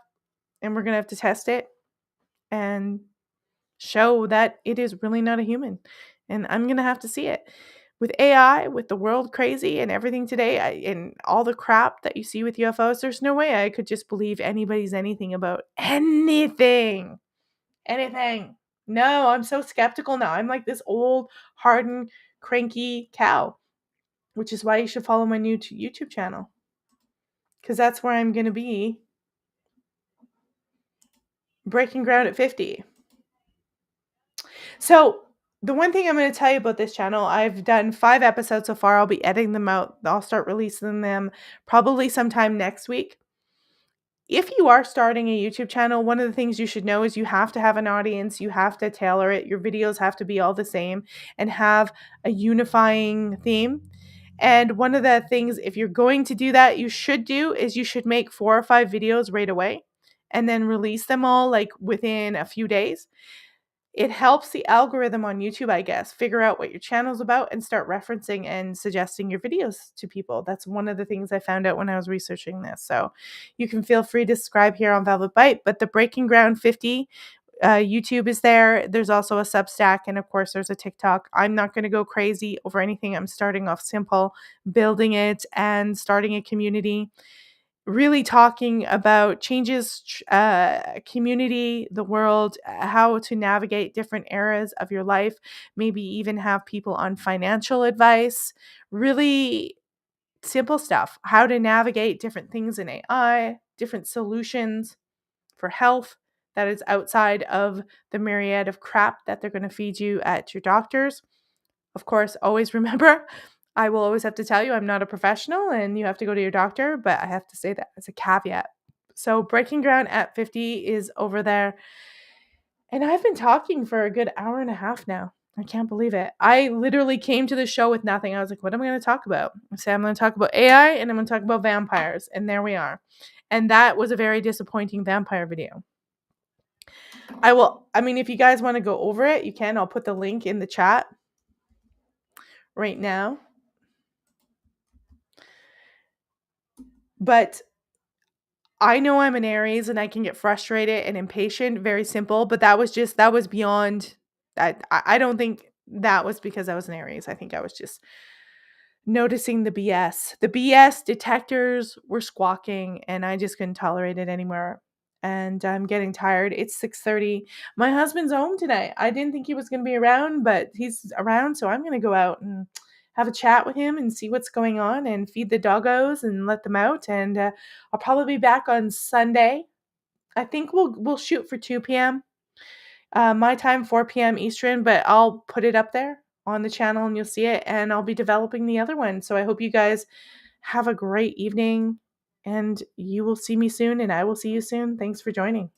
and we're going to have to test it and show that it is really not a human. And I'm going to have to see it. With AI, with the world crazy and everything today, and all the crap that you see with UFOs, there's no way I could just believe anybody's anything about anything. Anything. No, I'm so skeptical now. I'm like this old, hardened, cranky cow, which is why you should follow my new YouTube channel. Because that's where I'm going to be. Breaking ground at 50. So, the one thing I'm going to tell you about this channel, I've done 5 episodes so far. I'll be editing them out. I'll start releasing them probably sometime next week. If you are starting a YouTube channel, one of the things you should know is you have to have an audience. You have to tailor it. Your videos have to be all the same and have a unifying theme. And one of the things, if you're going to do that, you should do is you should make 4 or 5 videos right away and then release them all like within a few days. It helps the algorithm on YouTube, I guess, figure out what your channel's about and start referencing and suggesting your videos to people. That's one of the things I found out when I was researching this. So you can feel free to subscribe here on Velvet Bite. But the Breaking Ground 50 YouTube is there. There's also a Substack, and of course there's a TikTok. I'm not going to go crazy over anything. I'm starting off simple, building it and starting a community, really talking about changes, community, the world, how to navigate different eras of your life, maybe even have people on financial advice, really simple stuff, how to navigate different things in AI, different solutions for health that is outside of the myriad of crap that they're going to feed you at your doctors. Of course, always remember, I will always have to tell you I'm not a professional and you have to go to your doctor, but I have to say that as a caveat. So Breaking Ground at 50 is over there. And I've been talking for a good hour and a half now. I can't believe it. I literally came to the show with nothing. I was like, what am I going to talk about? I said, I'm going to talk about AI and I'm going to talk about vampires. And there we are. And that was a very disappointing vampire video. If you guys want to go over it, you can. I'll put the link in the chat right now. But I know I'm an Aries and I can get frustrated and impatient, very simple, but that was beyond that. I don't think that was because I was an Aries. I think I was just noticing the BS. The BS detectors were squawking and I just couldn't tolerate it anymore. And I'm getting tired. It's 6:30. My husband's home today. I didn't think he was going to be around, but he's around, so I'm going to go out and have a chat with him and see what's going on and feed the doggos and let them out. And I'll probably be back on Sunday. I think we'll shoot for 2 p.m. My time, 4 p.m. Eastern, but I'll put it up there on the channel and you'll see it. And I'll be developing the other one. So I hope you guys have a great evening and you will see me soon and I will see you soon. Thanks for joining.